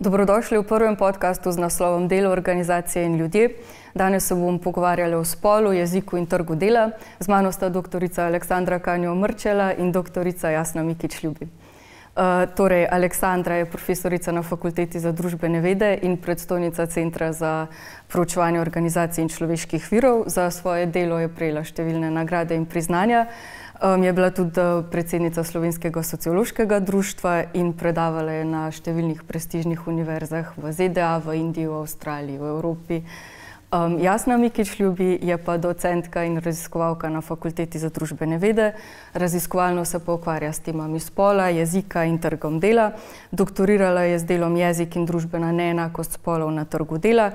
Dobrodošli v prvem podkastu z naslovom Delo, organizacije in ljudje. Danes se bomo pogovarjali o spolu, jeziku in trgu dela. Z mano sta doktorica Aleksandra Kanjo-Mrčela in doktorica Jasna Mikić-Ljubi. Aleksandra je profesorica na Fakulteti za družbene vede in predstojnica Centra za proučevanje organizacij in človeških virov. Za svoje delo je prejela številne nagrade in priznanja. Je bila tudi predsednica Slovenskega sociološkega društva in predavala je na številnih prestižnih univerzah v ZDA, v Indiji, v Avstraliji, v Evropi. Jasna Mikić-Ljubi je pa docentka in raziskovalka na Fakulteti za družbene vede. Raziskovalno se pa ukvarja s temami spola, jezika in trgom dela. Doktorirala je z delom Jezik in družbena neenakost spolov na trgu dela.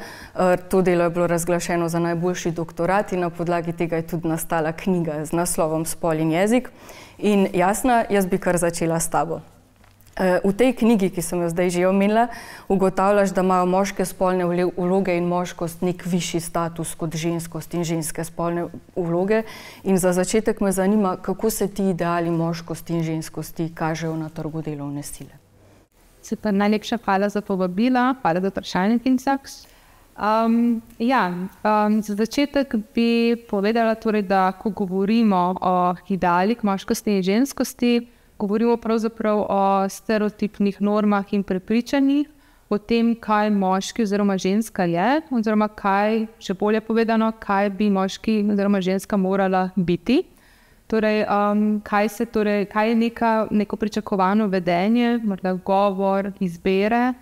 To delo je bilo razglašeno za najboljši doktorat in na podlagi tega je tudi nastala knjiga z naslovom Spol in jezik. In Jasna, jaz bi kar začela s tabo. V tej knjigi, ki sem jo zdaj že omenila, ugotavljaš, da imajo moške spolne vloge in moškost nek višji status kot ženskost in ženske spolne vloge. In za začetek me zanima, kako se ti ideali moškosti in ženskosti kažejo na trgu delovne sile. Super, najlepša hvala za povabilo, hvala za vprašanje, Kincaks. Za začetek bi povedala, da ko govorimo o idealih moškosti in ženskosti, govorimo pravzaprav o stereotipnih normah in prepričanjih, o tem, kaj moški oziroma ženska je, oziroma kaj, še bolje povedano, kaj bi moški oziroma ženska morala biti. Kaj je neko pričakovano vedenje, morda govor, izbere,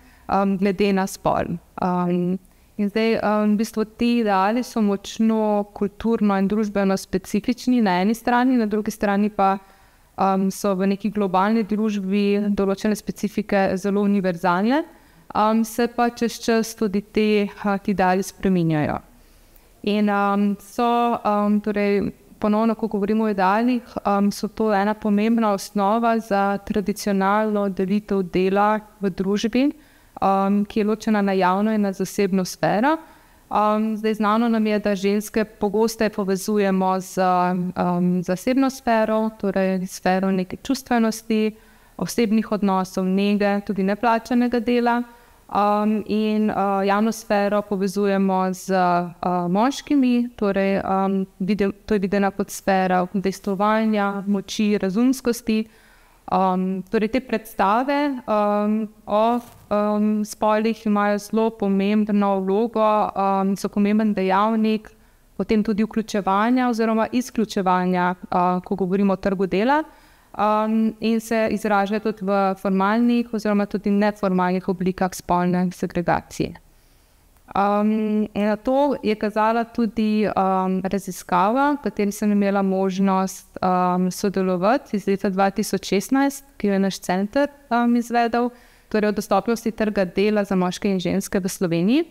glede na spol. In zdaj, v bistvu, ti ideali so močno kulturno in družbeno specifični na eni strani, na drugi strani pa so v neki globalni družbi določene specifike zelo univerzalne, se pa čez čas tudi ti ideali spreminjajo. In ponovno, ko govorimo o idealih, so to ena pomembna osnova za tradicionalno delitev dela v družbi, ki je ločena na javno in na zasebno sfero. Zdaj, znano nam je, da ženske pogosteje povezujemo z zasebno sfero, torej sfero neke čustvenosti, osebnih odnosov, nege, tudi neplačanega dela, in javno sfero povezujemo z moškimi, torej to je videna kot sfera udejstvovanja, moči, razumskosti. Torej, te predstave o spolih imajo zelo pomembno vlogo, so pomemben dejavnik, potem tudi vključevanja oziroma izključevanja, ko govorimo o trgu dela, in se izražajo tudi v formalnih oziroma tudi neformalnih oblikah spolne segregacije. In na to je kazala tudi raziskava, v kateri sem imela možnost sodelovati iz leta 2016, ki jo je naš center izvedel, torej o dostopnosti trga dela za moške in ženske v Sloveniji,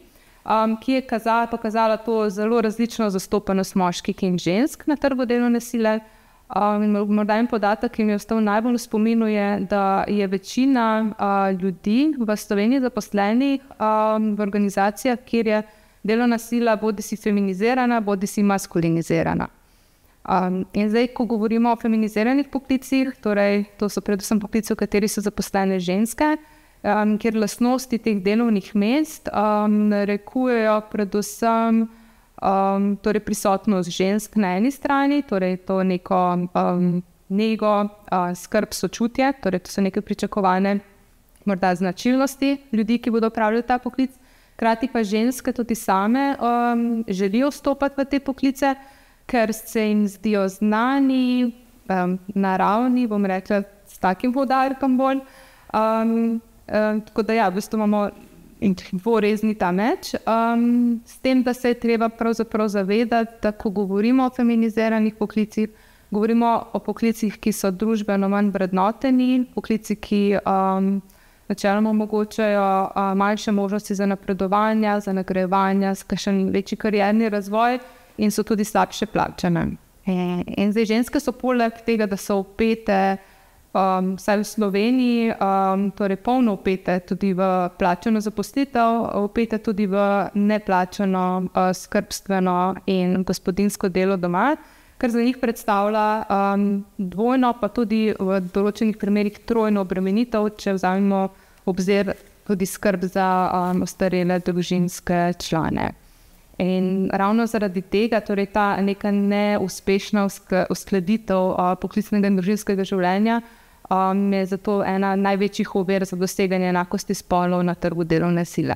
ki je pokazala to zelo različno zastopanost moških in žensk na trgu delovne sile. Morda en podatek, ki mi je ostal najbolj v spominu, je, da je večina ljudi v Sloveniji zaposlenih v organizacijah, kjer je delovna sila bodisi feminizirana, bodisi maskulinizirana. In zdaj, ko govorimo o feminiziranih poklicih, torej to so predvsem poklici, v kateri so zaposlene ženske, kjer lastnosti teh delovnih mest narekujejo predvsem prisotnost žensk na eni strani, torej to neko nego, skrb, sočutje, torej to so neke pričakovane morda značilnosti ljudi, ki bodo opravljali ta poklic. Hkrati pa ženske tudi same želijo vstopati v te poklice, ker se jim zdijo znani, naravni, bom rekla, s takim poudarkom bolj. Tako da v bistvu imamo dvorezni ta meč, s tem, da se je treba pravzaprav zavedati, da ko govorimo o feminiziranih poklicih, govorimo o poklicih, ki so družbeno manj vrednoteni, poklici, ki načeloma omogočajo manjše možnosti za napredovanja, za nagrajevanja, za kakšen večji karierni razvoj in so tudi slabše plačane. In zdaj ženske so poleg tega, da so vpete, vsaj v Sloveniji, torej polno vpete tudi v plačano zaposlitev, vpete tudi v neplačano skrbstveno in gospodinjsko delo doma, kar za njih predstavlja dvojno, pa tudi v določenih primerih trojno obremenitev, če vzamemo obzir tudi skrb za ostarele družinske člane. In ravno zaradi tega, torej ta neka neuspešna uskladitev poklicnega in družinskega življenja je zato ena največjih ovir za doseganje enakosti spolov na trgu delovne sile.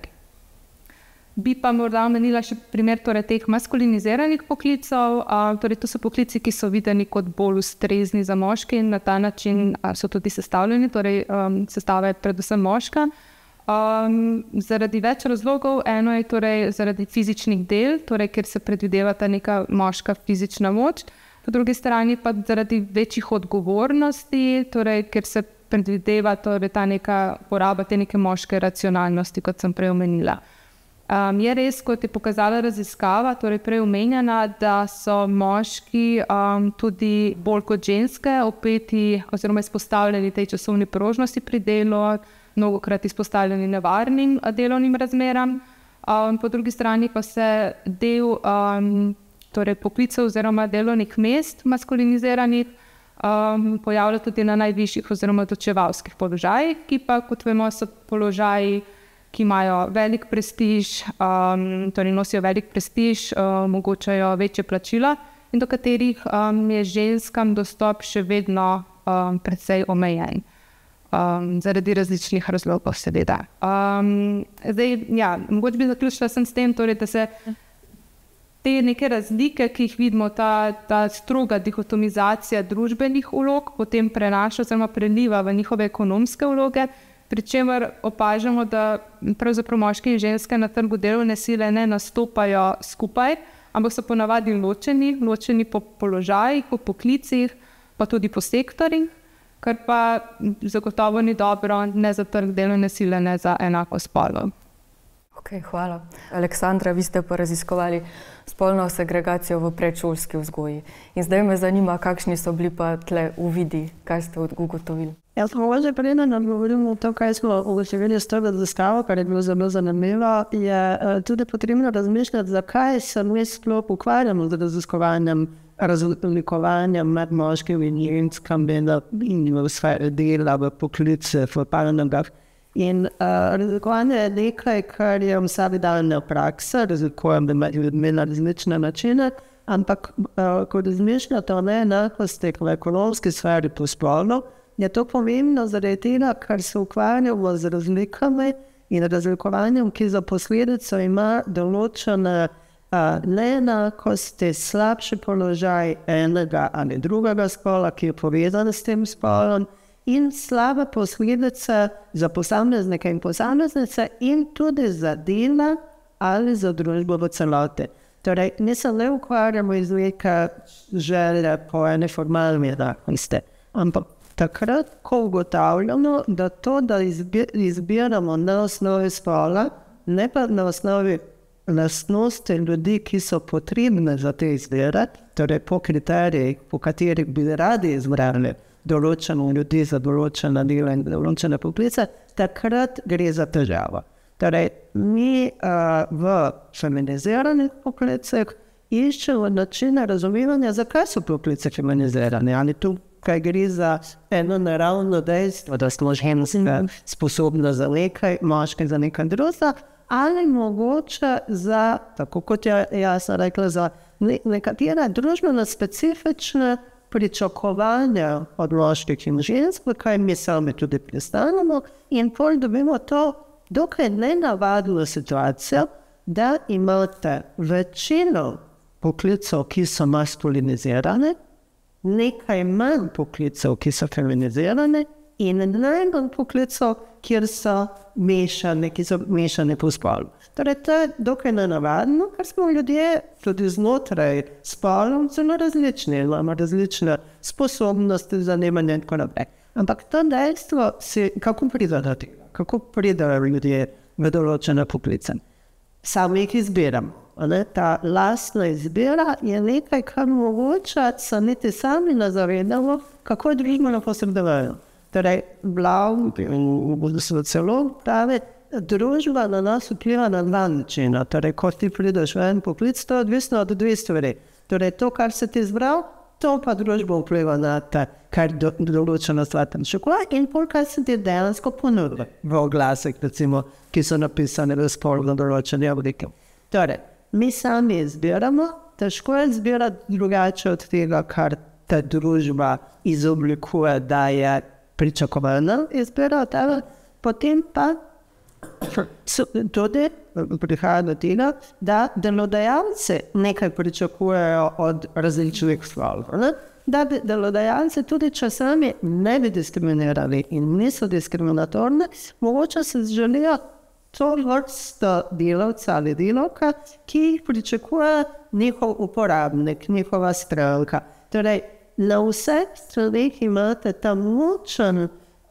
Bi pa morda omenila še primer torej teh maskuliniziranih poklicev. Torej to so poklici, ki so videni kot bolj ustrezni za moške in na ta način so tudi sestavljeni, torej sestava je predvsem moška. Zaradi več razlogov. Eno je torej zaradi fizičnih del, torej ker se predvideva ta neka moška fizična moč. Po drugi strani pa zaradi večjih odgovornosti, torej ker se predvideva torej ta neka poraba te neke moške racionalnosti, kot sem prej omenila. Je res, kot je pokazala raziskava, torej prej omenjena, da so moški tudi bolj kot ženske opeti oziroma izpostavljeni tej časovni prožnosti pri delu, mnogokrat izpostavljeni nevarnim delovnim razmeram. Po drugi strani pa se del torej poklicev oziroma delovnih mest maskuliniziranih pojavlja tudi na najvišjih oziroma odločevalskih položajih, ki pa, kot vemo, so položaji, ki imajo velik prestiž, torej nosijo velik prestiž, omogočajo večje plačila in do katerih je ženskam dostop še vedno precej omejen. Zaradi različnih razlogov, seveda. Mogoče bi zaključila sem s tem, torej, da se te neke razlike, ki jih vidimo, ta stroga dihotomizacija družbenih vlog potem prenaša oziroma preliva v njihove ekonomske vloge, pri čemer opažamo, da pravzaprav moški in ženske na trgu delovne sile ne nastopajo skupaj, ampak so ponavadi ločeni po položajih, po poklicih, pa tudi po sektorjih, kar pa zagotovo ni dobro ne za trg delovne sile, ne za enako spolov. Hvala. Aleksandra, vi ste pa raziskovali spolno segregacijo v predšolski vzgoji. In zdaj me zanima, kakšni so bili pa tle uvidi, kaj ste ugotovili? Jaz mogoče preden odgovorimo to, kaj smo ugotovili s to raziskavo, kar je bilo zelo zanimivo, je tudi potrebno razmišljati, zakaj se mi sploh ukvarjamo z raziskovanjem, razlikovanjem med moškim in ženskami in v sferi dela, v poklice, v panogah. In razlikovanje je nekaj, kar je vsakdanja praksa, razlikujemo med ljudmi na različne načine, ampak ko razmišljate o neenakosti v ekonomski sferi po spolu, je to pomembno zaradi tega, ker se ukvarjamo z razlikami in razlikovanjem, ki za posledico ima določene neenakosti, slabši položaj enega ali drugega spola, ki je povezan s tem spolom, in slabe posledice za posameznike in posameznice in tudi za dela ali za družbo v celoti. Torej, ne se le ukvarjamo iz neke želje po ene formalne enakosti, ampak takrat, ko ugotavljamo, da to, da izbiramo na osnovi spola, ne pa na osnovi lastnosti ljudi, ki so potrebne za te izbire, torej po kriterijih, po katerih bi radi izbrali določene ljudi za določena dela in določene poklice, takrat gre za težavo. Torej, mi v feminiziranih poklicih iščemo načine razumevanja, zakaj so poklice feminizirane. Ali tukaj gre za eno naravno dejstvo, da smo ženske sposobne za nekaj, moški za nekaj drugega, ali mogoče za, tako kot je jasno rekla, za nekatere družbeno specifične pričakovanja od moških in žensk, v kaj mi sami tudi pristanemo, in pol dobimo to dokaj nenavadno situacijo, da imate večino poklicev, ki so maskulinizirane, nekaj manj poklicev, ki so feminizirane, in najmanj poklicev, kjer so mešane po spolu. Torej, to je dokaj nenavadno, ker smo ljudje tudi znotraj spolov zelo različni, imamo različne sposobnosti, zanimanja in tako naprej. Ampak to dejstvo kako pridejo ljudje v določene poklice. Sami jih izbiramo. Ta lastna izbira je nekaj, kar mogoče se niti sami ne zavedamo, kako družbeno posredujejo. Torej, celo pravi, družba na nas vpliva na dva načina. Torej, ko ti prideš v en poklic, to je odvisno od dve stvari. Torej, to, kar si ti izbral, to pa družbo vpliva na ta, kar določena stvar tam šokula in pol, kaj se ti dejansko ponudilo v oglasih, recimo, ki so napisane v spolno določene oblike. Torej, mi sami izbiramo, težko je izbirati drugače od tega, kar ta družba izoblikuje, da je pričakovana izbira od tega, potem pa tudi prihaja do tega, da delodajalci nekaj pričakujejo od različnih stvari. Da bi delodajalci tudi, če sami ne bi diskriminirali in niso diskriminatorni, mogoče se želijo to vrsto delavca ali delavka, ki jih pričakuje njihov uporabnik, njihova stranka. Torej, na vseh straneh imate ta močen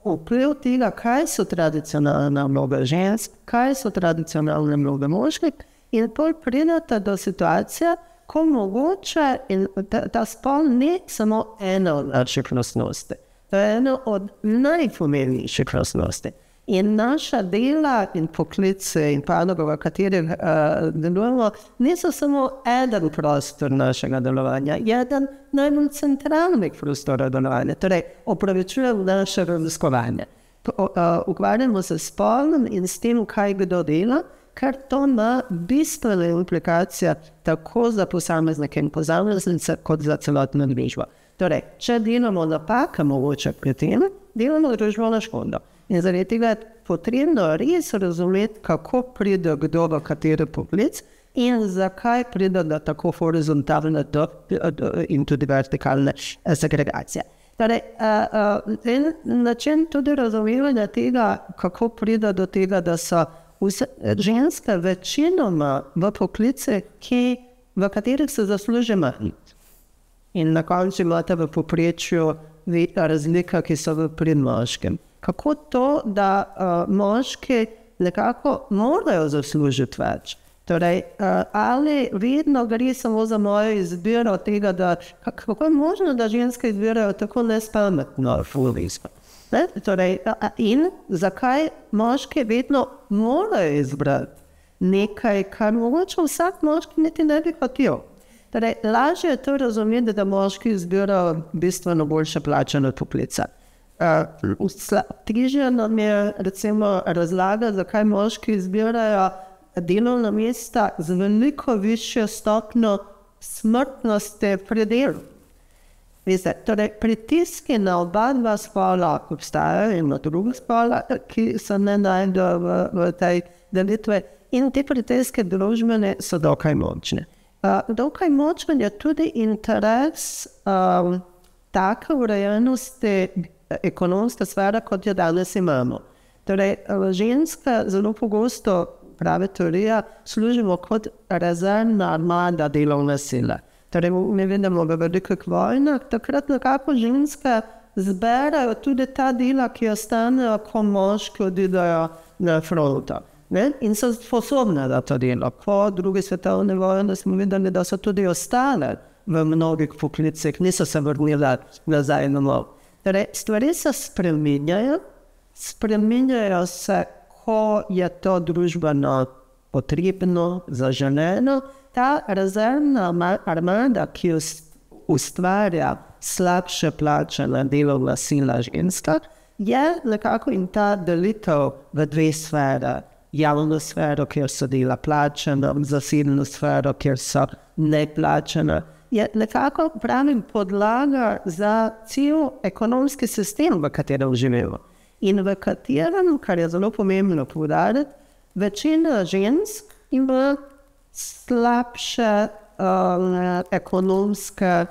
vpliv tega, kaj so tradicionalne vloge žensk, kaj so tradicionalne vloge moških in pol pridete do situacije, ko mogoče in ta spol ni samo ena od naših lastnosti. To je ena od najpomembnejših lastnosti. In naša dela in poklice in panoge, v katerih delujemo, niso samo eden prostor našega delovanja, eden najbolj centralnih prostorov delovanja, torej opravičujem naše raziskovanje. Ukvarjamo se s spolom in s tem, kaj kdo dela, ker to ima bistvene implikacije tako za posameznike in posameznice, kot za celotno družbo. Torej, če delamo napake mogoče pri tem, delamo družbo na škodo. In zaradi tega je potrebno res razumeti, kako pride kdo v kateri poklic in zakaj pride do tako horizontalne in tudi vertikalne segregacije. Torej, način tudi razumevanja tega, kako pride do tega, da so ženske večinoma v poklice, v katerih se zasluži manj. In na koncu imate v povprečju razlika, ki so pri moškem. Kako to, da moški nekako morajo zaslužiti več? Torej, ali vedno gre samo za mojo izbiro tega, da kako je možno, da ženske izbirajo tako nespametno fulizmo? Torej, in zakaj moški vedno morajo izbrati nekaj, kar mogoče vsak moški niti ne bi hotel? Torej, lažje je to razumeti, da moški izbirajo bistveno boljše plačane poklice. Težje nam je recimo razlaga, zakaj moški izbirajo delovna mesta z veliko višjo stopnjo smrtnosti pri delu. Veste, torej pritiski na oba dva spola obstajajo in na druga spola, ki se ne najdejo v tej delitvi, in te pritiske družbene so dokaj močne. Dokaj močen je tudi interes take urejenosti ekonomske sfere, kot jo danes imamo. Torej, ženska zelo pogosto, pravi teorija, služimo kot rezervna armada delovne sile. Torej, mi vidimo v velikih vojnah, takrat nekako ženske zberajo tudi ta dela, ki ostanejo, ko moški odidejo na fronto. In so sposobne za to delo. Po drugi svetovni vojni smo videli, da so tudi ostale v mnogih poklicih, niso se vrnile nazaj domov. Torej, stvari se spreminjajo se, ko je to družbeno potrebno, zaželeno. Ta rezervna armada, ki ustvarja slabše plačana delovna sila ženska, je nekako in ta delitev v dve sfere. Javno sfero, kjer so dela plačana, zasebno sfero, kjer so neplačana, je nekako, pravim, podlaga za cel ekonomski sistem, v katerem živimo. In v katerem, kar je zelo pomembno poudariti, večina žensk ima slabše ekonomske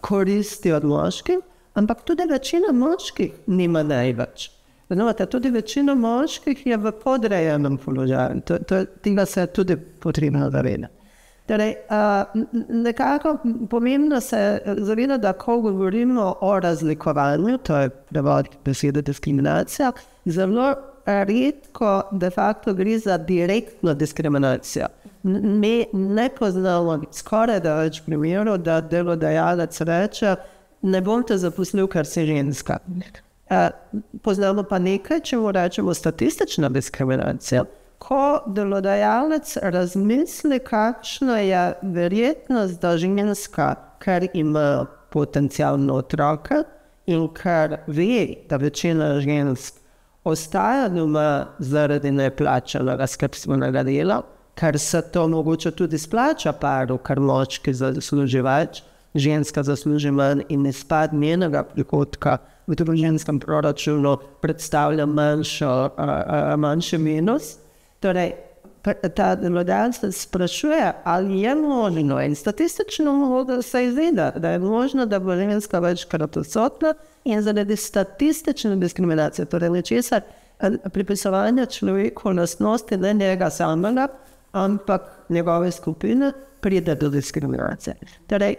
koristi od moških, ampak tudi večina moških nima največ. Tudi večina moških je v podrejenem položaju. Tega se je tudi potrebno zavedati. Torej, nekako pomembno se zaveda, da ko govorimo o razlikovanju, to je prevod besede diskriminacija, zelo redko de facto gre za direktno diskriminacijo. Mi ne poznamo skoraj da več primerov, da delodajalec reče, ne bom te zaposlil, ker si ženska. Poznamo pa nekaj, čemu rečemo statistična diskriminacija. Ko delodajalec razmisli, kakšna je verjetnost, da ženska, ker ima potencialno otroka in ker ve, da večina žensk ostaja doma zaradi neplačanega skrbstvenega dela, ker se to mogoče tudi splača paru, ker moški zasluži več, ženska zasluži manj in izpad njenega prihodka v družinskem proračunu predstavlja manjši minus. Torej, ta delodajalec sprašuje, ali je možno, in statistično se izvede, da je možno, da bo ženska večkrat odsotna in zaradi statistične diskriminacije, torej nečesar pripisovanja človeku lastnosti ne njega samega, ampak njegove skupine, pride do diskriminacije. Torej,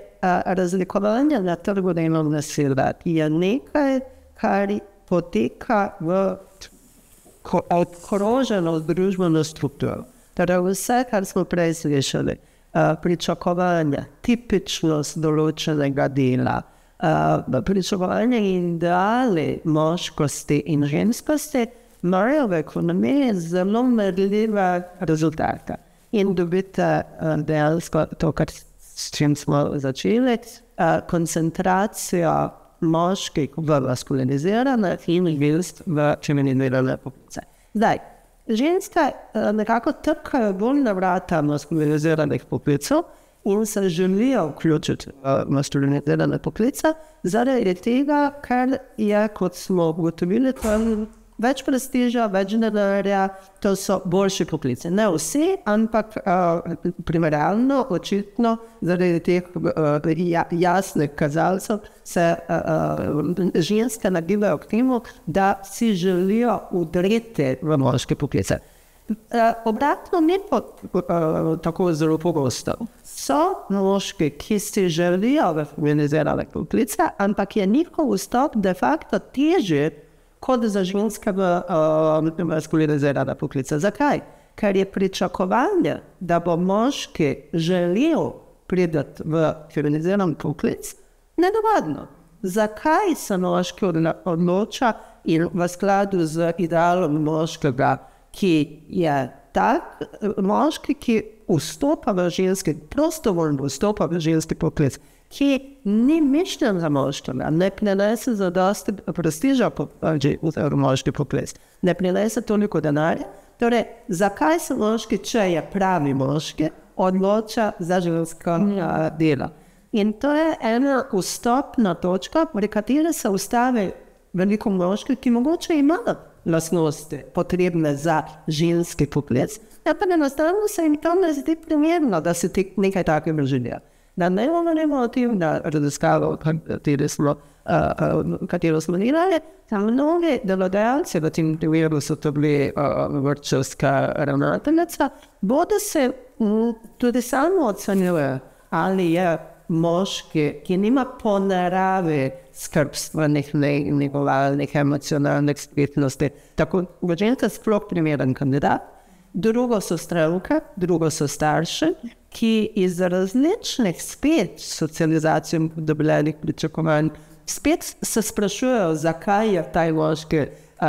razlikovanje na trgu delovne sile je nekaj, kar poteka v obkroženo družbeno strukturo. Torej, vse, kar smo prej slišali, pričakovanja, tipičnost določenega dela, pričakovanje ideali moškosti in ženskosti, imajo v ekonomiji zelo merljive rezultate. In dobite dejansko to, s čim smo začeli, koncentracijo moških v maskulinizirane in žensk v feminizirane poklice. Zdaj, ženske nekako trkajo bolj na vrata maskuliniziranih poklicov in se želijo vključiti v maskulinizirane poklice, zaradi tega, ker je, kot smo ugotovili, tam več prestiža, več denarja, to so boljši poklici. Ne vsi, ampak primerjalno, očitno, zaradi teh jasnih kazalcev se ženske nagibajo k temu, da si želijo udreti v moške poklice. Obratno ni tako zelo pogosto. So moški, ki si želijo v feminizirane poklice, ampak je njihov vstop de facto težji kot za ženske v maskulinizirane poklice. Zakaj? Ker je pričakovanje, da bo moški želel priti v feminiziran poklic, nedovadno. Zakaj se moški odloča in v skladu z idealom moškega, ki je tak moški, ki vstopa v ženski, prostovoljno vstopa v ženski poklic, ki ni mišljen za moškega, ne prinese zadosti prestiža v moški poklic, ne prinese toliko denarja. Torej, zakaj se moški, če je pravi moški, odloča za žensko delo? In to je ena vstopna točka, pri kateri se ustavi veliko moških, ki mogoče imajo lastnosti potrebne za ženski poklic, pa enostavno se jim to ne zdi primerno, da se nekaj takega želijo. Da ne govorimo o tem, da raziskavo, katero smo delali, tam mnogi delodajalci, v tem primeru so to bili vrtčevska ravnateljica, bodo se tudi samo ocenjuje, ali je moški, ki nima po naravi skrbstvenih, negovalnih, emocionalnih spretnosti, tako ženska sploh primeren kandidat. Drugo so stranke, drugo so starši, ki iz različnih spet socializacijom dobljenih pričakovanj spet se sprašujejo, zakaj je ta moški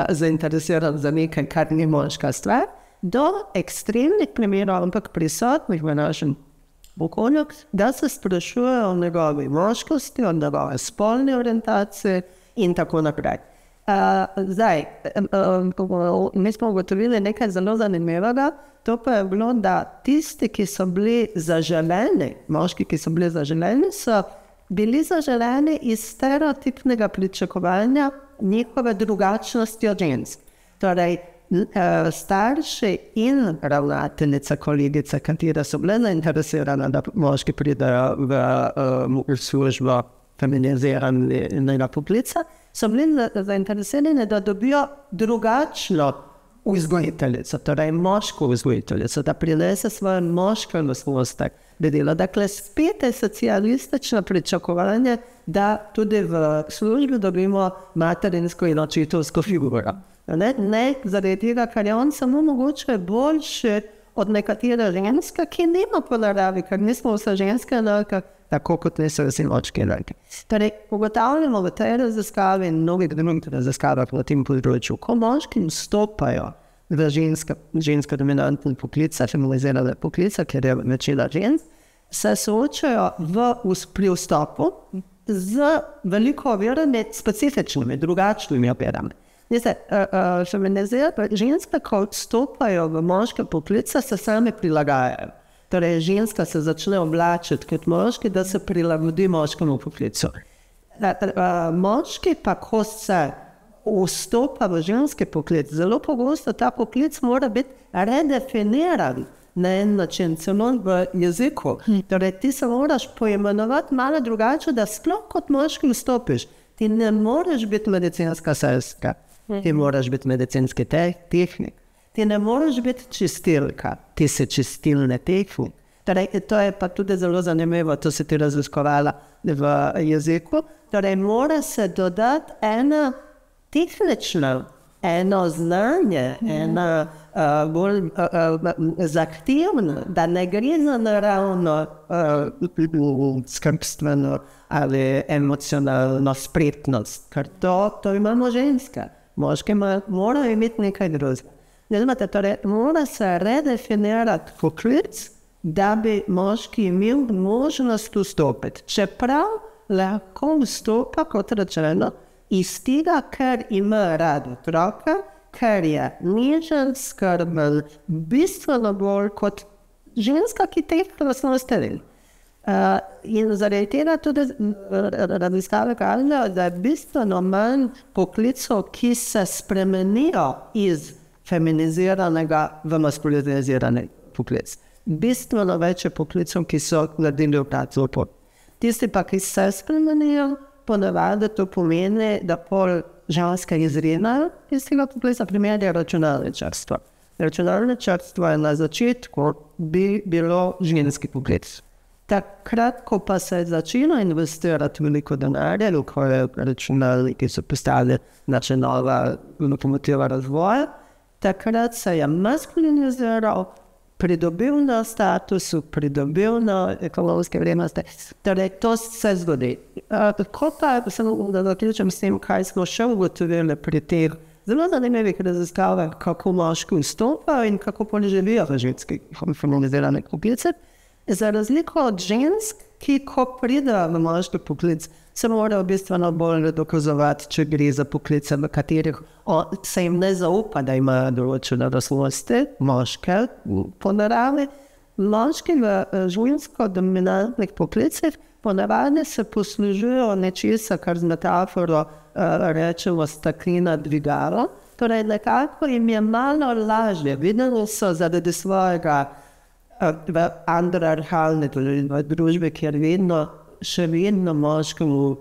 zainteresiran za nekaj, kar ni moška stvar, do ekstremnih primerov, ampak prisotnih v našem okolju, da se sprašujejo o njegovi moškosti, o njegovi spolni orientaciji in tako naprej. Zdaj, mi smo ugotovili nekaj zelo zanimivega, to pa je bilo, da tisti, ki so bili zaželeni, moški, ki so bili zaželeni, so bili zaželeni iz stereotipnega pričakovanja njihove drugačnosti od žensk. Torej, starši in ravnateljica, kolegice, katera so bile zainteresirane, da moški pridejo v službo feminizirane poklice, so bili zainteresirani, da dobijo drugačno vzgojiteljico, torej moško vzgojiteljico, da prinese svoje moške lastnosti do dela. Dakle, spet je socialistično pričakovanje, da tudi v službi dobimo materinsko in očetovsko figuro. Ne zaradi tega, ker je on samo mogoče boljši od nekatere ženske, ki nima po naravi, ker nismo vse ženske enake, tako kot niso vsi moški enake. Torej, ugotavljamo v tej raziskavi in mnogih drugih raziskavah na tem področju, ko moški vstopajo v ženske dominantne poklice, feminizirane poklice, ker je večina žensk, se soočajo pri vstopu z veliko ovirami, specifičnimi, drugačnimi ovirami. Ženske, ko vstopajo v moške poklice, se same prilagajajo. Torej, ženska se začne oblačiti kot moški, da se prilagodi moškemu poklicu. Moški pa, ko se vstopa v ženski poklic, zelo pogosto ta poklic mora biti redefiniran na en način, celo v jeziku. Torej, ti se moraš poimenovati malo drugače, da sploh kot moški vstopiš. Ti ne moreš biti medicinska sestra, ti moraš biti medicinski tehnik. Ti ne moreš biti čistilka, ti si čistilne tehnik. Torej, to je pa tudi zelo zanimivo, to si ti raziskovala v jeziku. Torej, mora se dodati ena tehnična, eno znanje, ena bolj zahtevna, da ne gre za naravno skrbstveno ali emocionalno spretnost, ker to imamo ženska. Moški morajo imeti nekaj drugega. Torej, mora se redefinirati poklic, da bi moški imel možnost vstopiti. Čeprav lahko vstopa, kot rečeno, iz tega, ker ima rad otroka, ker je nežen, skrben, bistveno bolj kot ženska, ki teh lastnosti ima. In zaradi tega tudi raziskave kažejo, da je bistveno manj poklicov, ki se spremenijo iz feminiziranega v maskulinizirani poklic. Bistveno več je poklicov, ki so naredili obratno pot. Tisti pa, ki se spremenijo, ponavadi to pomeni, da pol ženske izrinejo iz tega poklica, primer je računalničarstvo. Računalničarstvo je na začetku bilo ženski poklic. Takrat, ko pa se je začelo investirati veliko denarja, ko je računalniki so postali naša nova lokomotiva razvoja, takrat se je maskuliniziral, pridobil na statusu, pridobil na ekonomske vrednosti. Torej, to se zgodi. Ko pa samo da zaključim s tem, kaj smo še ugotovili pri teh zelo zanimivih raziskavah, kako moški vstopajo in kako živijo v ženskih feminiziranih poklicih, za razliko od žensk, ki ko pridejo v moški poklic, se morajo bistveno bolj dokazovati, če gre za poklice, v katerih se jim ne zaupa, da imajo določene lastnosti, moške po naravi. Moški v žensko-dominantnih poklicih po naravi se poslužujejo nečesa, kar z metaforo rečemo staklina dvigalo. Torej, nekako jim je malo lažje. Videli so zaradi svojega v andrarhalne družbe, kjer še vedno moškemu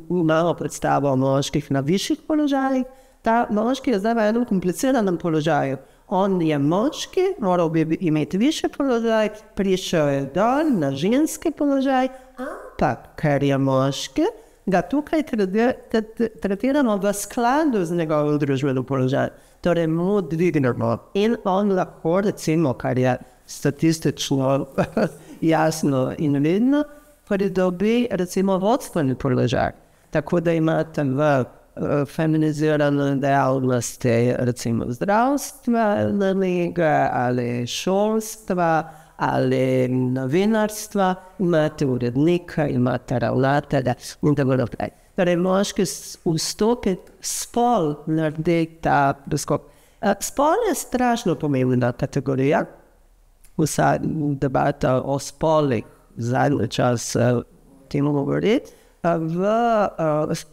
imamo predstavo o moških na višjih položajih. Ta moški je zdaj v enem kompliciranem položaju. On je moški, moral bi imeti višji položaj, prišel je dol na ženski položaj, ampak ker je moški, ga tukaj tretiramo v skladu z njegovim družbenim položajem. Torej mu dvignemo in on lahko, recimo, kar je statistično jasno in vidno, pridobi recimo vodstveni položaj. Tako da imate v feminizirane dejavnosti recimo zdravstva, ali šolstva, ali novinarstva, imate urednika, imate ravnatelja in tako naprej. Torej, moški vstopi, spol naredi ta preskok. Spol je strašno pomembna kategorija. Vsa debata o spolih zadnji čas temu govori. V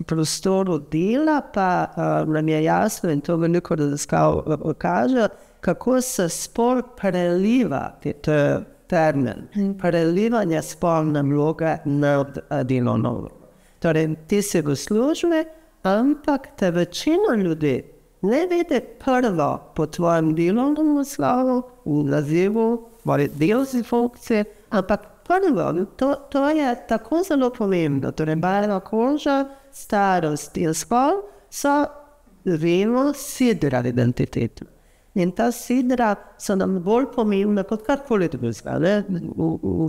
prostoru dela pa nam je jasno, in to veliko raziskav kaže, kako se spol preliva, to je termin, prelivanje spolne vloge nad delovno vlogo. Torej, ti si v službi, ampak te večina ljudi ne vidi prvo po tvojem delovnem naslovu, v nazivu, delzi funkcije, ampak prvo, to je tako zelo pomembno. Torej, barva koža, starost in spol so, vemo, sidra identitete. In ta sidra so nam bolj pomembna kot karkoli drugega.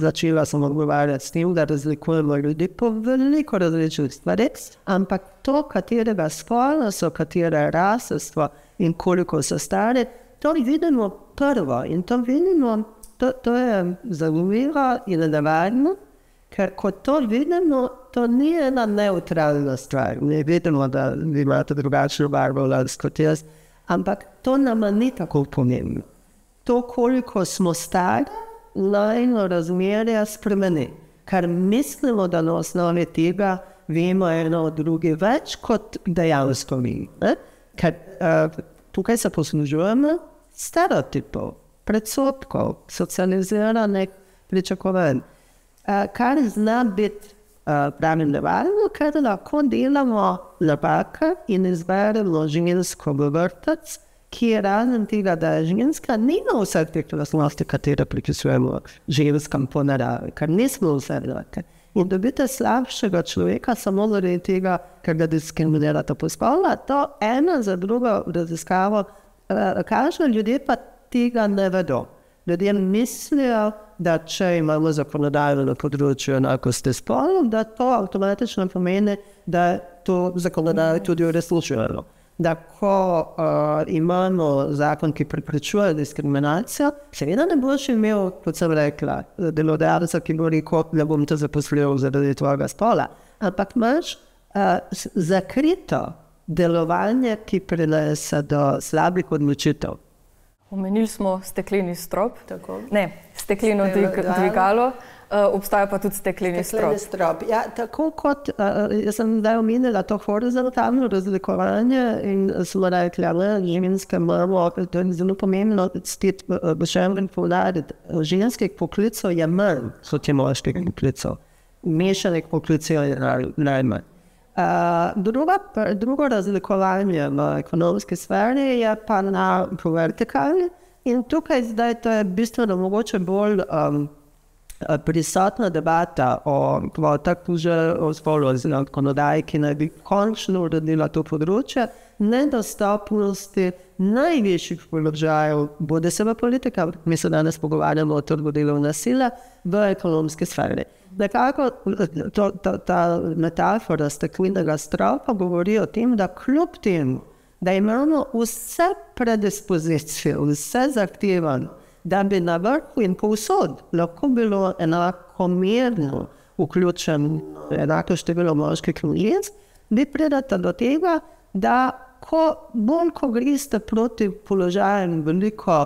Začela sem odgovarjati s tem, da razlikujemo ljudi po veliko različnih stvareh, ampak to, katerega spola so, katere rase so in koliko so stare, to vidimo prvo. In to vidimo, to je zanimivo in nevarno, Ker ko to vidimo, to ni ena neutralna stvar. Ne vidimo, da vi imate drugačno barvo kot jaz, ampak to nama ni tako pomembno. To, koliko smo stari, najno razmerja spremeni. Kar mislimo, da na osnovi tega vemo eno od druge več, kot dejansko mi. Ker tukaj se poslužujemo stereotipov, predsodkov, socializiranih pričakovanj. Kar zna biti pravim nevarno, ker lahko delamo napake in izberemo žensko v vrtec, ki je razen tega, da je ženska, nima vse teh lastnosti, katere pripisujemo ženskam po naravi, ker nismo vse enake. In dobite slabšega človeka samo zaradi tega, ker ga diskriminirate po spolu, to ena za drugo raziskavo kaže, ljudje pa tega ne vedo. Ljudje mislijo, da če imamo zakonodajo na področju enakosti spolov, da to avtomatično pomeni, da to zakonodajo tudi uresničujejo. Da ko imamo zakon, ki preprečuje diskriminacijo, seveda ne boš imel, kot sem rekla, delodajalca, ki bo rekel, da bom te zaposlil zaradi tvojega spola, ampak imaš zakrito delovanje, ki prinese do slabih odločitev. Omenili smo stekleni strop, stekleno dvigalo, obstaja pa tudi stekleni strop. Ja, tako kot jaz sem zdaj omenila to horizontalno razlikovanje in smo rekli, ženske imamo, to je zelo pomembno, še enkrat poudariti, ženskih poklicov je manj, kot je moških poklicov. Mešanih poklicov je najmanj. Drugo razlikovanje v ekonomski sferi je pa na vertikali in tukaj zdaj to je bistveno mogoče bolj prisotna debata o kvotah o spolu zakonodaji, ki naj bi končno uredila to področje, nedostopnosti najvišjih položajev, bodi se v politika, mi se danes pogovarjamo o trgu delovne sile, v ekonomski sferi. Nekako ta metafora steklenega stropa govori o tem, da kljub tem, da imamo vse predispozicije, vse zahtevano, da bi na vrhu in povsod lahko bilo enakomerno vključeno enako število moških in žensk, vi pridete do tega, da ko greste proti položajem veliko,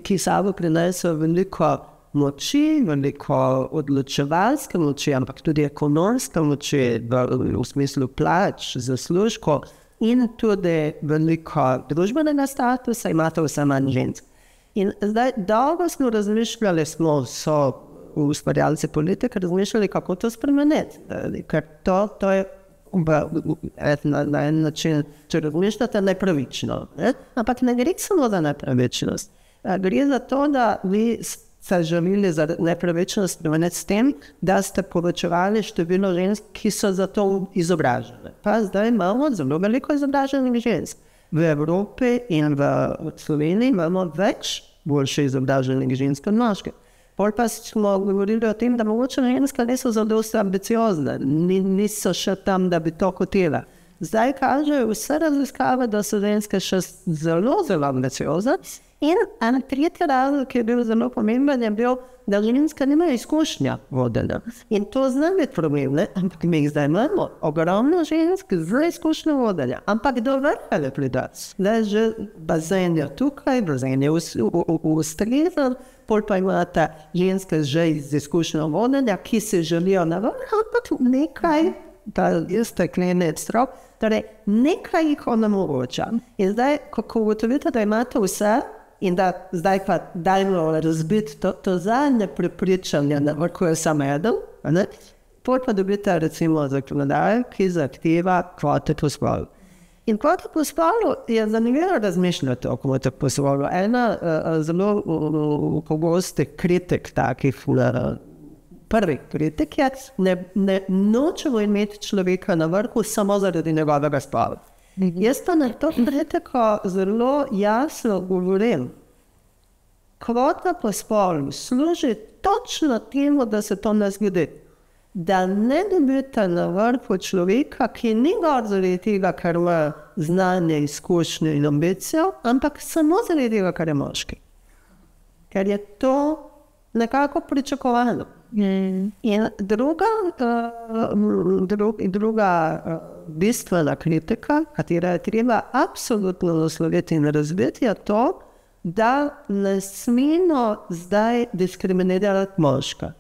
ki sabo prinesejo veliko moči, veliko odločevalske moči, ampak tudi ekonomske moči v smislu plač, zaslužkov in tudi veliko družbenega statusa, imate vse manj žensk. In zdaj dolgo smo razmišljali, so ustvarjalci politike razmišljali, kako to spremeniti, ker to je na en način, če razmišljate, nepravično. Ampak ne gre samo za nepravičnost. Gre za to, da vi ste želeli za nepravičnost spremeniti s tem, da ste povečevali število žensk, ki so za to izobražene. Pa zdaj imamo zelo veliko izobraženih žensk. V Evropi in v Sloveniji imamo več boljše izobraženih žensk od moških. Pol pa smo govorili o tem, da mogoče ženske niso zadosti ambiciozne, niso še tam, da bi to hotela. Zdaj kažejo vse raziskave, da so ženske še zelo, zelo ambiciozne. In en tretji razlog, ki je bil zelo pomemben, je bil, da ženske nimajo izkušnja vodenja. In to zna biti problem, ampak mi jih zdaj imamo. Ogromno žensk z izkušnjo vodenja, ampak do vrha ne pride. Zdaj že bazen je tukaj, bazen je ustrezen, pol pa imate ženske že z izkušnjo vodenja, ki se želijo na vrh, ampak nekaj, ta stekleni strop, torej nekaj jih onemogoča. In zdaj, ko ugotovite, da imate vse, in da zdaj pa dajmo razbiti to zadnje prepričanje, na vrhu je samo eden, pol pa dobite recimo zakonodajo, ki zahteva kvote po spolu. In kvote po spolu je zanimivo razmišljati o kvotah po spolu. Ena zelo pogosti kritik takih prvi kritik je, ne nočemo imeti človeka na vrhu samo zaradi njegovega spola. Jaz pa na to kritiko zelo jasno govorim. Kvota po spolu služi točno temu, da se to ne zgodi. Da ne dobite na vrhu človeka, ki ni gor zaradi tega, ker ima znanje, izkušnje in ambicijo, ampak samo zaradi tega, ker je moški. Ker je to nekako pričakovano. In druga bistvena kritika, katera je treba absolutno nasloviti in razviti, je to, da ne smemo zdaj diskriminirati moška.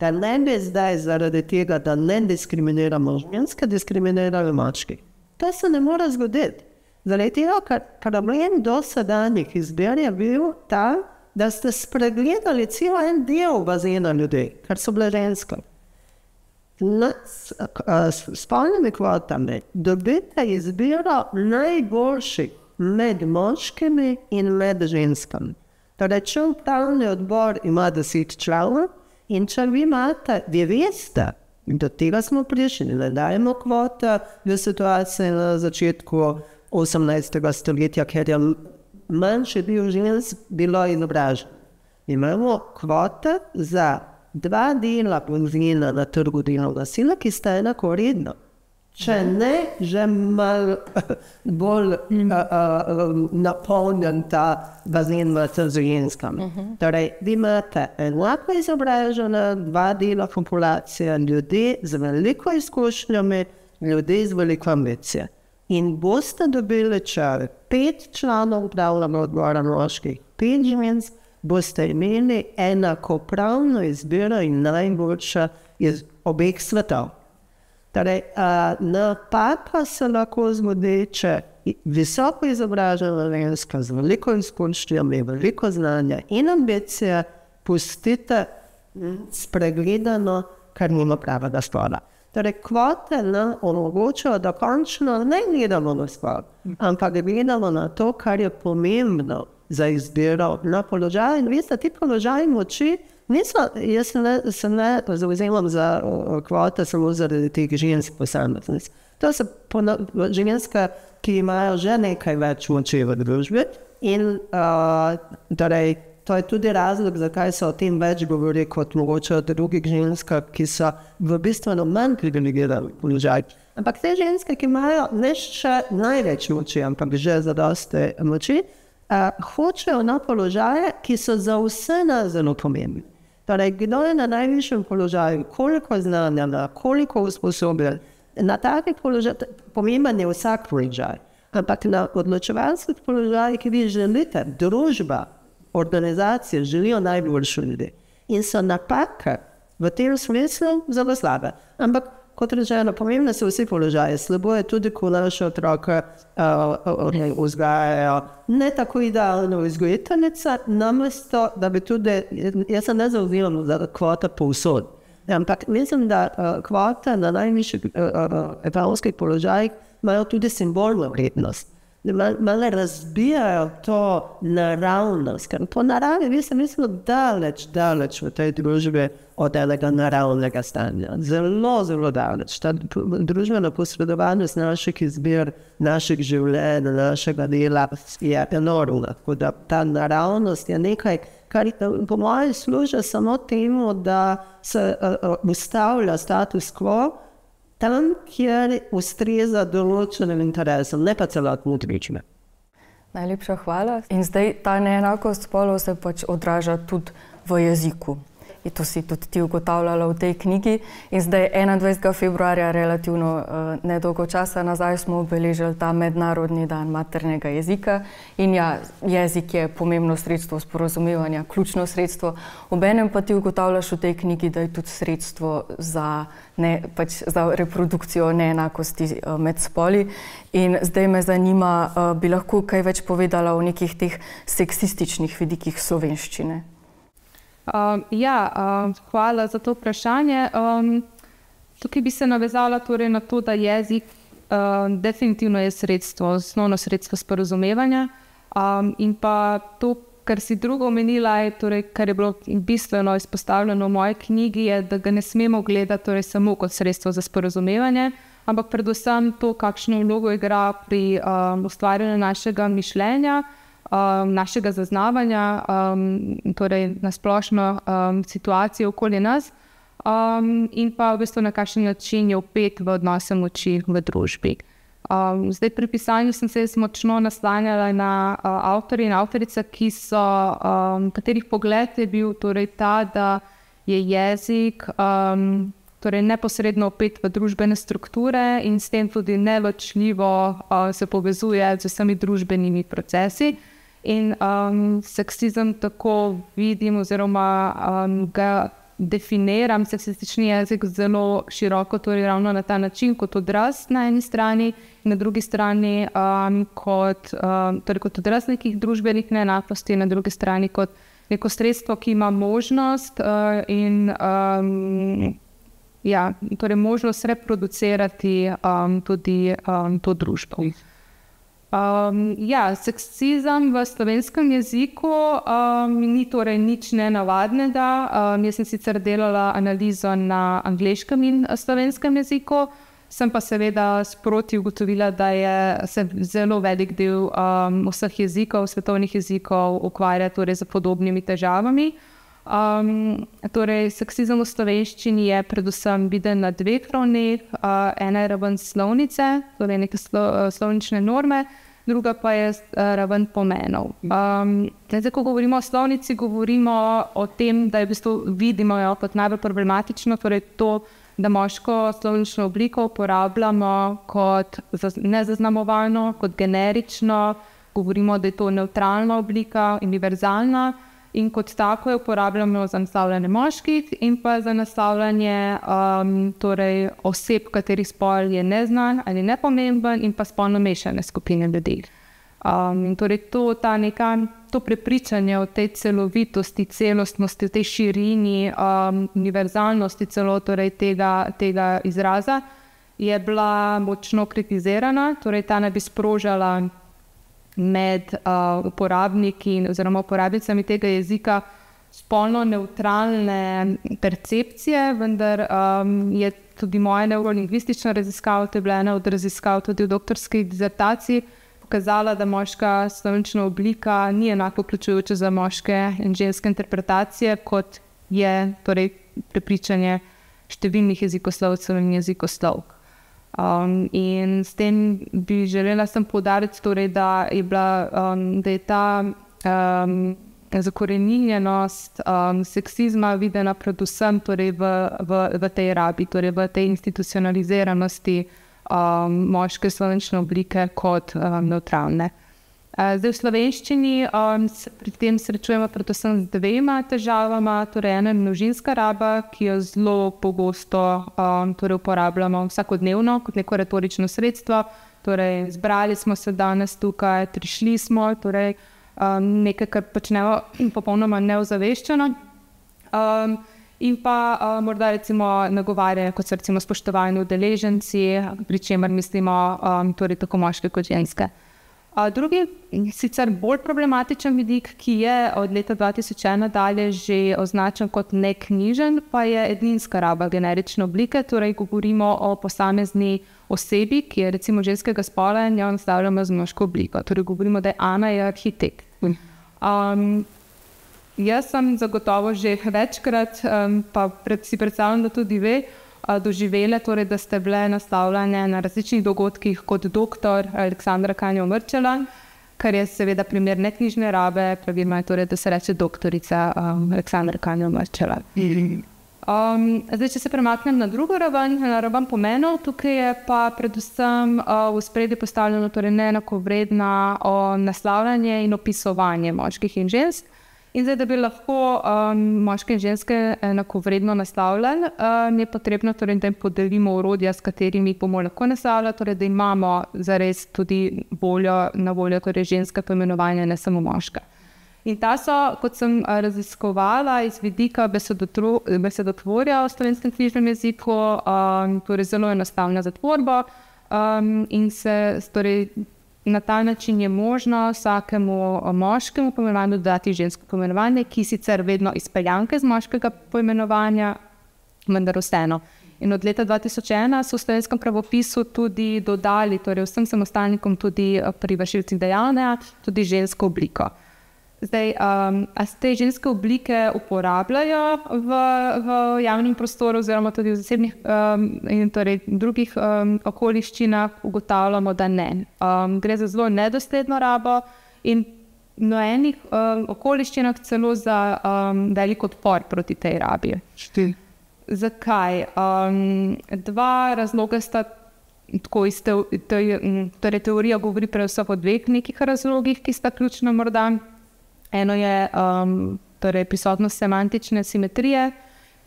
Da ne bi zdaj zaradi tega, da ne diskriminiramo ženske, diskriminirali moški. To se ne more zgoditi. Zaradi tega, ker problem do sedanjih izbir je bil ta, da ste spregledali cel en del bazena ljudi, kar so bile ženske. S spolnimi kvotami dobite izbiro najboljših med moškimi in med ženskami. Torej, če upravni odbor ima 10 članov in če vi imate, vi veste, do tega smo prišli, ne dajemo kvote v situaciji na začetku 18. stoletja, ker je manjši del žensk bilo izobraženo. Imamo kvote za 2 dela pozivna na trgu delovne sile, ki sta enakovredna. Če ne, že malo bolj napolnjen ta bazen z ženskami. Torej, vi imate enako izobražene 2 dela populacije, ljudi z veliko izkušnjami, ljudi z veliko ambicije. In boste dobili, če 5 članov upravnega odbora moških, 5 žensk, boste imeli enakopravno izbiro in najboljša iz obeh svetov. Torej, napaka se lahko zgodi, če visoko izobražena ženska z veliko izkušnjami, veliko znanja in ambicije pustite spregledano, kar nima pravega spola. Torej, kvote nam omogočajo, da končno ne gledamo na spol, ampak gledamo na to, kar je pomembno za izbiro na položaj. In veste, ti položaji moči niso, jaz se ne zavzemam za kvote samo zaradi teh žensk posameznic. To so ženske, ki imajo že nekaj več moči v družbi in torej, to je tudi razlog, zakaj se o tem več govori kot mogoče o drugih ženskah, ki so v bistveno manj privilegirani položaj. Ampak te ženske, ki imajo ne še največ moči, ampak že zadosti moči, hočejo na položaje, ki so za vse nas zelo pomembni. Torej, kdo je na najvišjem položaju, koliko znanja, koliko usposobljen, na takih položajih, pomemben je vsak položaj. Ampak na odločevalskih položajih, ki vi želite, družba, organizacije želijo najboljše ljudi. In so napake v tem smislu zelo slabe. Ampak, kot rečeno, pomembne so vsi položaji. Slabo je tudi, ko naše otroke vzgajajo ne tako idealno vzgojiteljica, namesto, da bi tudi, jaz se ne zavzemam za kvote povsod. Ampak mislim, da kvote na najvišjih ekonomskih položajih imajo tudi simbolno vrednost. Malo razbijajo to naravnost, ker po naravi vi se mislimo daleč v tej družbi od enega naravnega stanja. Zelo, zelo daleč. Ta družbena posredovanost naših izbir, naših življenj, našega dela je enormna. Tako da ta naravnost je nekaj, kar po mojem služi samo temu, da se ustavlja status quo tam, kjer ustreza določenim interesom, ne pa celotno družbo. Najlepša hvala. In zdaj ta neenakost spolov se pač odraža tudi v jeziku. In to si tudi ti ugotavljala v tej knjigi. In zdaj 21. februarja, relativno nedolgo časa nazaj, smo obeležili ta mednarodni dan maternega jezika. In ja, jezik je pomembno sredstvo sporazumevanja, ključno sredstvo. Obenem pa ti ugotavljaš v tej knjigi, da je tudi sredstvo za reprodukcijo neenakosti med spoli. In zdaj me zanima, bi lahko kaj več povedala o nekih teh seksističnih vidikih slovenščine? Hvala za to vprašanje. Tukaj bi se navezala torej na to, da jezik definitivno je sredstvo, osnovno sredstvo sporazumevanja. In pa to, kar si drugo omenila, je, torej, kar je bilo bistveno izpostavljeno v moji knjigi, je, da ga ne smemo gledati torej, samo kot sredstvo za sporazumevanje, ampak predvsem to, kakšno vlogo igra pri ustvarjanju našega mišljenja, našega zaznavanja, torej na splošno situacijo okoli nas in pa v bistvu na kakšen način je vpet v odnose moči v družbi. Zdaj pri pisanju sem se močno naslanjala na avtorje in avtorice, katerih pogled je bil torej ta, da je jezik torej neposredno vpet v družbene strukture in s tem tudi neločljivo se povezuje z vsemi družbenimi procesi. In seksizem tako vidim oziroma ga definiram, seksistični jezik zelo široko, torej ravno na ta način, kot odraz na eni strani in na drugi strani kot odraz nekih družbenih neenakosti, na drugi strani kot neko sredstvo, ki ima možnost in torej možnost reproducirati tudi to družbo. Seksizem v slovenskem jeziku ni torej nič nenavadnega. Jaz sem sicer delala analizo na angleškem in slovenskem jeziku, sem pa seveda sproti ugotovila, da se zelo velik del vseh jezikov, svetovnih jezikov ukvarja torej z podobnimi težavami. Torej, seksizem v slovenščini je predvsem viden na dveh ravneh. Ena je raven slovnice, torej neke slovnične norme, druga pa je raven pomenov. Zdaj, ko govorimo o slovnici, govorimo o tem, da v bistvu vidimo kot najbolj problematično, torej to, da moško slovnično obliko uporabljamo kot nezaznamovalno, kot generično, govorimo, da je to nevtralna oblika, univerzalna, in kot tako jo uporabljamo za naslavljanje moških in pa za naslavljanje torej oseb, katerih spol je neznan ali nepomemben, in pa spolno mešane skupine ljudi. In torej to prepričanje o tej celovitosti, celostnosti, o tej širini, univerzalnosti celo torej tega izraza je bila močno kritizirana, torej ta naj bi sprožala med uporabniki oziroma uporabnicami tega jezika spolno nevtralne percepcije, vendar je tudi moja neurolingvistična raziskava, to je bila ena od raziskav tudi v doktorski disertaciji, pokazala, da moška slovnična oblika ni enako vključujoča za moške in ženske interpretacije, kot je torej prepričanje številnih jezikoslovcev in jezikoslovk. In s tem bi želela poudariti, torej, da je ta zakoreninjenost seksizma videna predvsem torej v tej rabi, torej v tej institucionaliziranosti moške slovnične oblike kot nevtralne. Zdaj v slovenščini se pri tem srečujemo predvsem z dvema težavama, torej ena je množinska raba, ki jo zelo pogosto torej uporabljamo vsakodnevno kot neko retorično sredstvo, torej zbrali smo se danes tukaj, prišli smo, torej nekaj, kar počnemo popolnoma neozaveščeno. In pa morda recimo nagovarjanje, kot so recimo spoštovani udeleženci, pri čemer mislimo torej tako moške kot ženske. Drugi, sicer bolj problematičen vidik, ki je od leta 2001 dalje že označen kot neknjižen, pa je edinska raba generične oblike, torej govorimo o posamezni osebi, ki je recimo ženskega spola in jo nastavljamo z moško obliko. Torej govorimo, da je Ana je arhitekt. Jaz sem zagotovo že večkrat, pa si predstavljam, da tudi ve, doživele, torej, da ste bile nastavljene na različnih dogodkih kot doktor Aleksandra Kanjo Mrčela, kar je seveda primer neknjižne rabe, pravilno je torej, da se reče doktorica Aleksandra Kanjo Mrčela. Zdaj, če se premaknem na drugo raven, na raven pomenov, tukaj je pa predvsem v ospredje postavljeno torej neenakovredno naslavljanje in opisovanje moških in žensk. In zdaj, da bi lahko moške in ženske enakovredno naslavljali, je potrebno, torej, da jim podelimo orodja, s katerimi bomo lahko naslavljali, torej, da imamo zares tudi na voljo torej, ženska poimenovanja, ne samo moška. In ta so, kot sem raziskovala iz vidika besedotvorja v slovenskem knjižnem jeziku, torej zelo enostavna za tvorbo in se torej na ta način je možno vsakemu moškemu poimenovanju dodati žensko poimenovanje, ki sicer vedno izpeljanke z moškega poimenovanja, vendar vseeno. In od leta 2001 so v slovenskem pravopisu tudi dodali, torej vsem samostalnikom tudi pri vršilcih dejanja, tudi žensko obliko. Zdaj, a se te ženske oblike uporabljajo v javnem prostoru oziroma tudi v zasebnih in torej drugih okoliščinah, ugotavljamo, da ne. Gre za zelo nedosledno rabo in na enih okoliščinah celo za velik odpor proti tej rabi. Zakaj? Dva razloga sta tako torej teorija govori predvsem o dveh nekih razlogih, ki sta ključna morda. Eno je torej prisotnost semantične simetrije,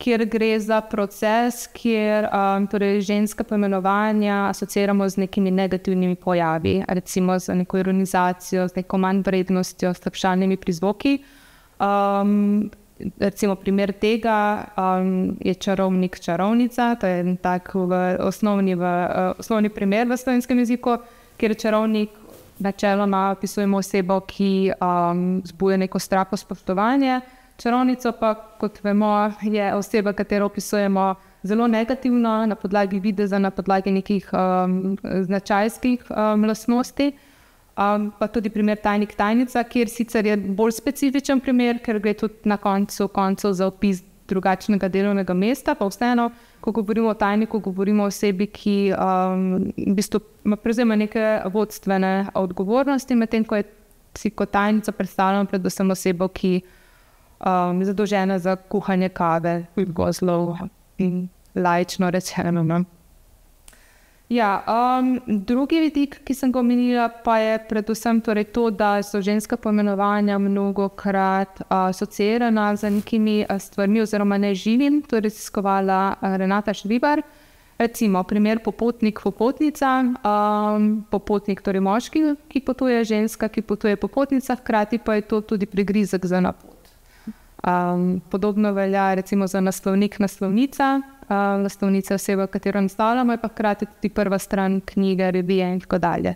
kjer gre za proces, kjer torej ženska poimenovanja asociiramo z nekimi negativnimi pojavi, recimo z neko ironizacijo, z neko manj vrednostjo, s slabšalnimi prizvoki. Recimo primer tega je čarovnik, čarovnica, to je tak osnovni primer v slovenskem jeziku, kjer čarovnik načeloma opisujemo osebo, ki zbuja neko straho spoštovanje. Čarovnico pa, kot vemo, je oseba, katero opisujemo zelo negativno, na podlagi videza, na podlagi nekih značajskih lastnosti. Pa tudi primer tajnik, tajnica, kjer sicer je bolj specifičen primer, ker gre tudi na koncu za opis drugačnega delovnega mesta, pa vseeno, ko govorimo o tajniku, govorimo o osebi, ki v bistvu prevzema neke vodstvene odgovornosti, medtem ko si kot tajnica predstavljamo predvsem osebo, ki je zadolžena za kuhanje kave, gozlov in laično rečeno. Ja, drugi vidik, ki sem ga omenila, pa je predvsem torej to, da so ženska poimenovanja mnogokrat asociirana z nekimi stvarmi oziroma neživim. To je raziskovala Renata Šribar. Recimo primer popotnik, popotnica, popotnik torej moški, ki potuje, ženska, ki potuje popotnica, hkrati pa je to tudi prigrizek za na pot. Podobno velja recimo za naslovnik, naslovnica. Naslovnica oseba, katero nastavljamo, je pa hkrati tudi prva stran knjige, revije in tako dalje.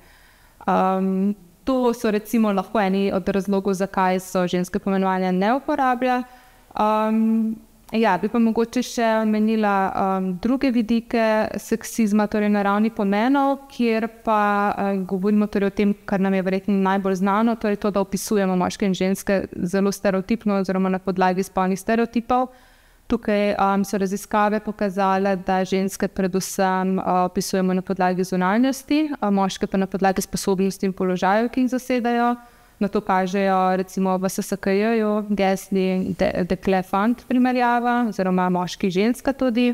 To so recimo lahko eni od razlogov, zakaj so ženske poimenovanja ne uporablja. Ja, bi pa mogoče še omenila druge vidike seksizma, torej na ravni pomenov, kjer pa govorimo torej o tem, kar nam je verjetno najbolj znano, torej to, da opisujemo moške in ženske zelo stereotipno oziroma na podlagi spolnih stereotipov. Tukaj so raziskave pokazale, da ženske predvsem opisujemo na podlagi zunanjosti, moške pa na podlagi sposobnosti in položajev, ki jih zasedajo. Na to kažejo recimo v SSKJ-ju gesli dekle-fant primerjava, oziroma moški-ženska tudi.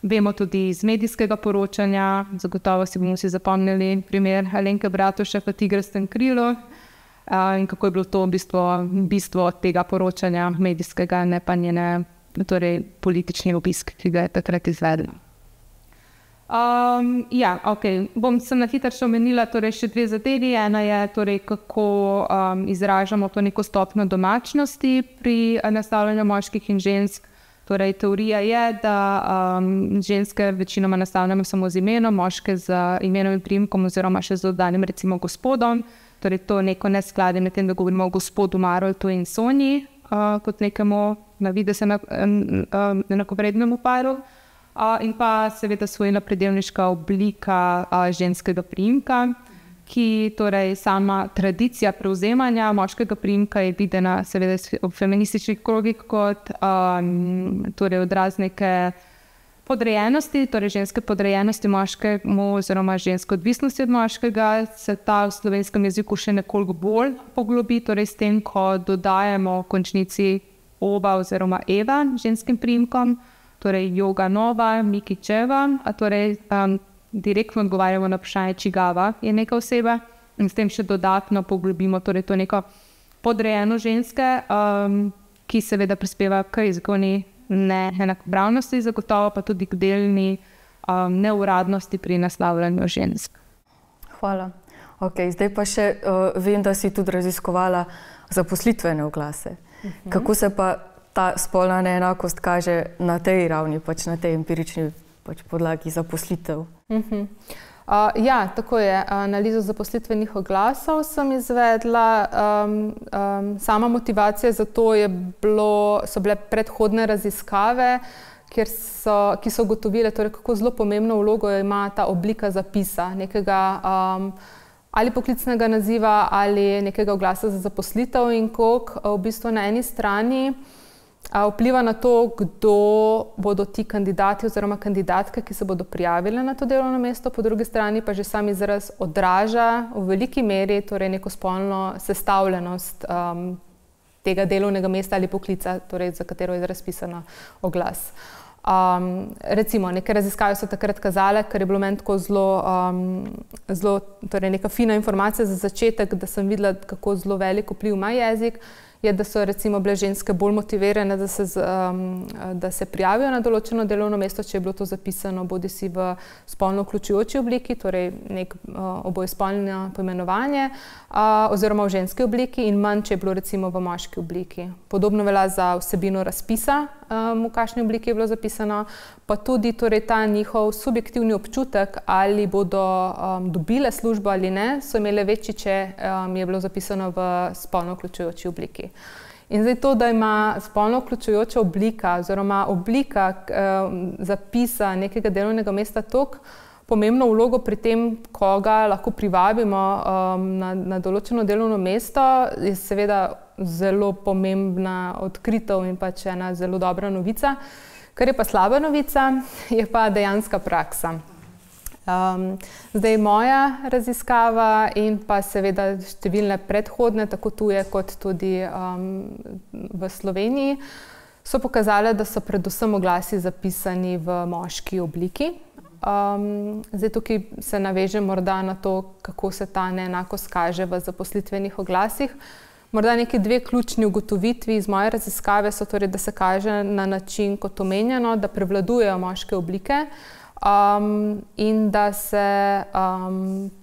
Vemo tudi iz medijskega poročanja, zagotovo si bomo zapomnili primer Alenke Bratušek v Tigrastem krilu in kako je bilo to bistvo tega poročanja medijskega, ne pa njene torej politični obisk, ki ga je takrat izvedla. Ja, bom se na hitro omenila torej še dve zadevi. Ena je torej, kako izražamo to neko stopnjo domačnosti pri nastavljanju moških in žensk. Torej, teorija je, da ženske večinoma nastavljamo samo z imenom, moške z imenom in priimkom oziroma še z dodanim recimo gospodom. Torej, to neko neskladje med tem, da govorimo o gospodu Maroltu in Sonji, kot nekemu na videz enakovrednemu paru. In pa seveda svojina predelniška oblika ženskega priimka, ki torej sama tradicija prevzemanja moškega priimka je videna seveda v feminističnih krogih kot torej odraz neke podrejenosti, torej ženske podrejenosti moškemu oziroma ženske odvisnosti od moškega, se ta v slovenskem jeziku še nekoliko bolj poglobi, torej s tem, ko dodajemo v končnici oba oziroma eva ženskim priimkom, torej Joga Nova, Mikičeva, torej direktno odgovarjamo na vprašanje, čigava je neka oseba in s tem še dodatno poglobimo torej to neko podrejeno ženske, ki seveda prispeva k jezikovni neenakopravnosti, zagotovo pa tudi k delni neuradnosti pri naslavljanju žensk. Hvala. Zdaj pa še vem, da si tudi raziskovala zaposlitvene oglase. Kako se pa ta spolna neenakost kaže na tej ravni, na tej empirični podlagi zaposlitev? Ja, tako je. Analizo zaposlitvenih oglasov sem izvedla. Sama motivacija za to so bile predhodne raziskave, ki so ugotovile, torej, kako zelo pomembno vlogo ima ta oblika zapisa, nekega ali poklicnega naziva ali nekega oglasa za zaposlitev in koliko v bistvu na eni strani vpliva na to, kdo bodo ti kandidati oziroma kandidatke, ki se bodo prijavili na to delovno mesto, po drugi strani pa že sam izraz odraža v veliki meri torej neko spolno sestavljenost tega delovnega mesta ali poklica, torej za katero je razpisan oglas. Recimo, neke raziskave so takrat kazale, ker je bilo meni tako zelo torej neka fina informacija za začetek, da sem videla, kako zelo velik vpliv ima jezik, je, da so recimo bile ženske bolj motivirane, da se prijavijo na določeno delovno mesto, če je bilo to zapisano bodisi v spolno vključujoči obliki, torej nek obojespolno poimenovanje, oziroma v ženski obliki in manj, če je bilo recimo v moški obliki. Podobno velja za vsebino razpisa, v kakšni obliki je bilo zapisano, pa tudi torej ta njihov subjektivni občutek, ali bodo dobile službo ali ne, so imele večji, če je bilo zapisano v spolno vključujoči obliki. In zdaj to, da ima spolno vključujoča oblika oziroma oblika zapisa nekega delovnega mesta toliko pomembno vlogo pri tem, koga lahko privabimo na določeno delovno mesto, je seveda zelo pomembna odkritev in pač ena zelo dobra novica. Kar je pa slaba novica, je pa dejanska praksa. Zdaj moja raziskava in pa seveda številne predhodne, tako tuje kot tudi v Sloveniji, so pokazale, da so predvsem oglasi zapisani v moški obliki. Zdaj tukaj se navežem morda na to, kako se ta neenakost kaže v zaposlitvenih oglasih. Morda neki dve ključni ugotovitvi iz moje raziskave so torej, da se kaže na način kot omenjeno, da prevladujejo moške oblike in da se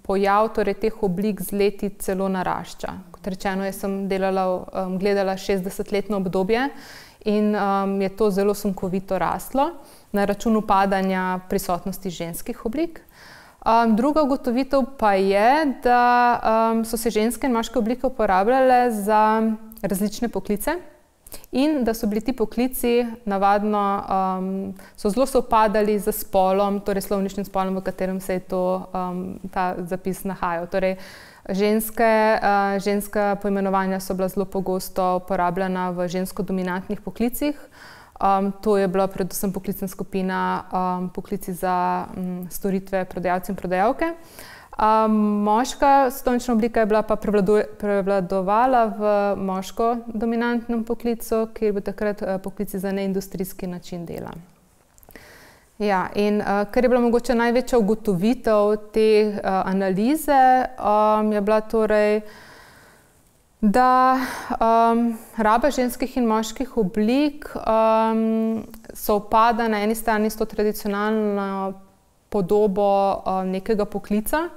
pojav torej teh oblik z leti celo narašča. Kot rečeno, jaz sem gledala 60-letno obdobje in je to zelo sunkovito raslo na račun upadanja prisotnosti ženskih oblik. Druga ugotovitev pa je, da so se ženske in moške oblike uporabljale za različne poklice in da so bili ti poklici navadno, so zelo sovpadali z spolom, torej slovničnim spolom, v katerem se je ta zapis nahajal. Torej, ženska poimenovanja so bila zelo pogosto uporabljena v žensko-dominantnih poklicih. To je bila predvsem poklicna skupina poklici za storitve prodajalci in prodajalke. Moška slovnična oblika je bila pa prevladovala v moško-dominantnem poklicu, ki je bil takrat poklici za neindustrijski način dela. Ja, in kar je bila mogoče največja ugotovitev te analize, je bila torej, da raba ženskih in moških oblik sovpada na eni strani s to tradicionalno podobo nekega poklica,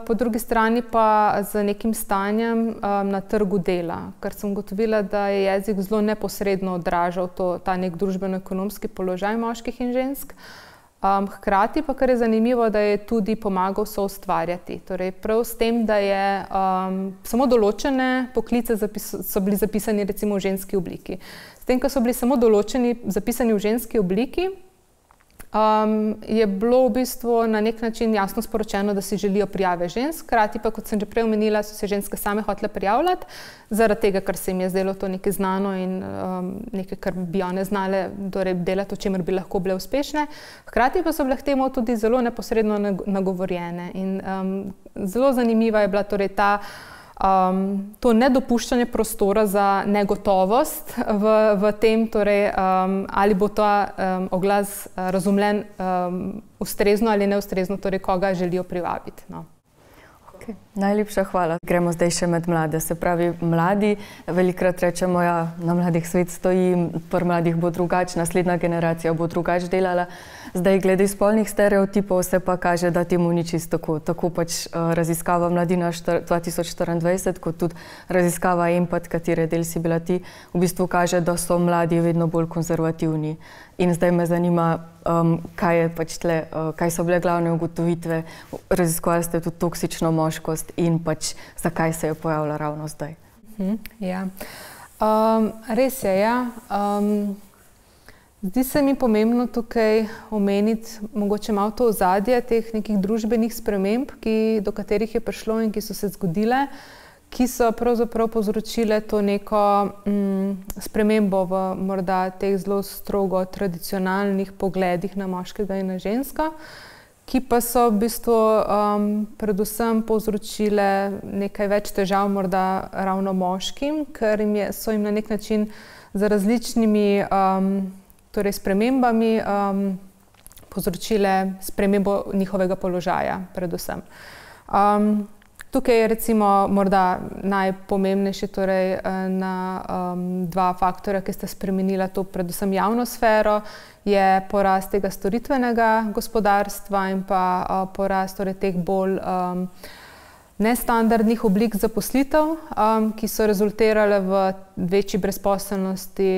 po drugi strani pa z nekim stanjem na trgu dela, ker sem ugotovila, da je jezik zelo neposredno odražal ta nek družbeno-ekonomski položaj moških in žensk. Hkrati pa, kar je zanimivo, da je tudi pomagal soustvarjati. Torej, prav s tem, da je samo določene poklice so bili zapisani recimo v ženski obliki. S tem, ko so bili samo določeni zapisani v ženski obliki, je bilo v bistvu na nek način jasno sporočeno, da si želijo prijave žensk. Hkrati pa, kot sem že prej omenila, so se ženske same hotele prijavljati, zaradi tega, ker se jim je zdelo to nekaj znano in nekaj, kar bi one znale delati, o čemer bi lahko bile uspešne. Hkrati pa so bile k temu tudi zelo neposredno nagovorjene. In zelo zanimiva je bila torej to nedopuščanje prostora za negotovost v tem, torej, ali bo ta oglas razumljen ustrezno ali neustrezno, torej koga želijo privabiti. No. Okay. Najlepša hvala. Gremo zdaj še med mlade. Se pravi, mladi, velikokrat rečemo, ja, na mladih svet stoji, pri mladih bo drugače, naslednja generacija bo drugače delala. Zdaj, glede spolnih stereotipov se pa kaže, da temu ni čisto tako. Tako pač raziskava Mladina 2024, kot tudi raziskava Empat, katere del si bila ti, v bistvu kaže, da so mladi vedno bolj konzervativni. In zdaj me zanima, kaj so bile glavne ugotovitve. Raziskovali ste tudi toksično moškost in pač zakaj se je pojavila ravno zdaj. Ja. Res je, ja. Zdi se mi pomembno tukaj omeniti mogoče malo to ozadje teh nekih družbenih sprememb, do katerih je prišlo in ki so se zgodile, ki so pravzaprav povzročile to neko spremembo v morda teh zelo strogo tradicionalnih pogledih na moškega in na žensko, ki pa so v bistvu predvsem povzročile nekaj več težav morda ravno moškim, ker so jim na nek način z različnimi torej spremembami povzročile spremembo njihovega položaja predvsem. Tukaj je recimo morda najpomembnejši torej na dva faktorja, ki sta spremenila to predvsem javno sfero, je porast tega storitvenega gospodarstva in pa porast torej teh bolj nestandardnih oblik zaposlitev, ki so rezultirale v večji brezposelnosti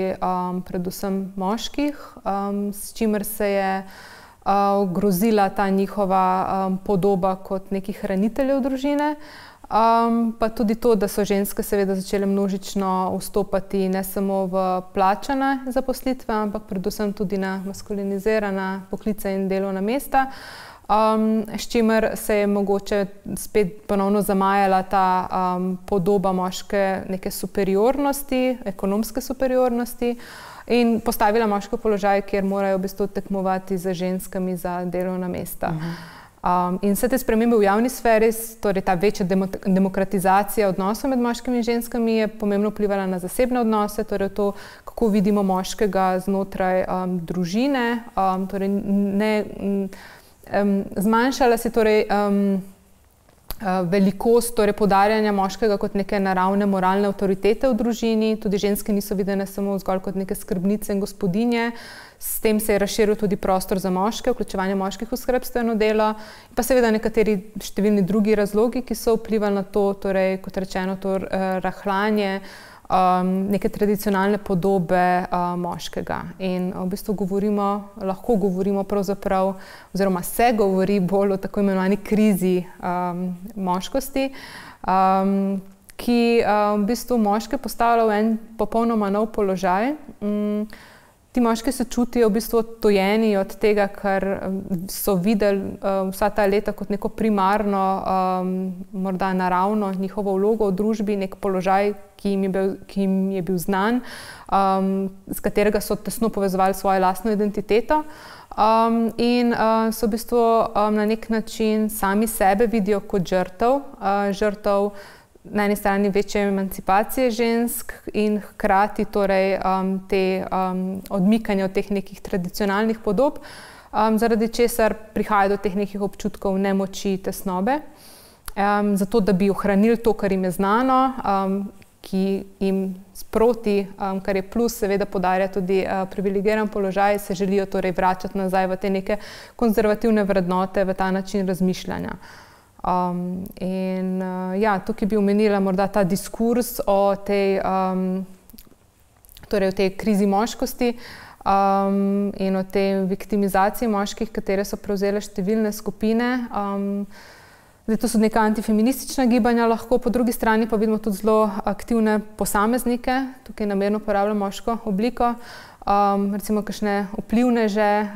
predvsem moških, s čimer se je ogrozila ta njihova podoba kot nekih hraniteljev družine, pa tudi to, da so ženske seveda začele množično vstopati ne samo v plačane zaposlitve, ampak predvsem tudi na maskulinizirana poklice in delovna mesta, s čimer se je mogoče spet ponovno zamajala ta podoba moške neke superiornosti, ekonomske superiornosti, in postavila moške v položaj, kjer morajo v bistvu tekmovati z ženskami za delovna mesta. In vse te spremembe v javni sferi, torej ta večja demokratizacija odnosov med moškimi in ženskami je pomembno vplivala na zasebne odnose, torej to, kako vidimo moškega znotraj družine, torej zmanjšala se torej velikost torej poudarjanja moškega kot neke naravne moralne avtoritete v družini, tudi ženske niso videne samo zgolj kot neke skrbnice in gospodinje, s tem se je razširil tudi prostor za moške, vključevanje moških v skrbstveno delo, pa seveda nekateri številni drugi razlogi, ki so vplivali na to, torej kot rečeno, to rahljanje neke tradicionalne podobe moškega. In v bistvu lahko govorimo pravzaprav, oziroma se govori bolj o tako imenovani krizi moškosti, ki v bistvu moške postavlja v en popolnoma nov položaj. Ti moški se čutijo v bistvu odtojeni od tega, kar so videli vsa ta leta kot neko primarno, morda naravno njihovo vlogo v družbi, nek položaj, ki jim je bil znan, s katerega so tesno povezovali svojo lastno identiteto. In so v bistvu na nek način sami sebe vidijo kot žrtev na eni strani večje emancipacije žensk in hkrati torej odmikanja od teh nekih tradicionalnih podob, zaradi česar prihaja do teh nekih občutkov nemoči, tesnobe. Zato, da bi ohranili to, kar jim je znano, ki jim sproti, kar je plus, seveda podarja tudi privilegiran položaj, se želijo torej vračati nazaj v te neke konzervativne vrednote, v ta način razmišljanja. Tukaj bi omenila morda ta diskurs o tej krizi moškosti in o tej viktimizaciji moških, katere so prevzele številne skupine. To so neka antifeministična gibanja lahko, po drugi strani pa vidimo tudi zelo aktivne posameznike, tukaj namerno uporabljam moško obliko, recimo kakšne vplivneže,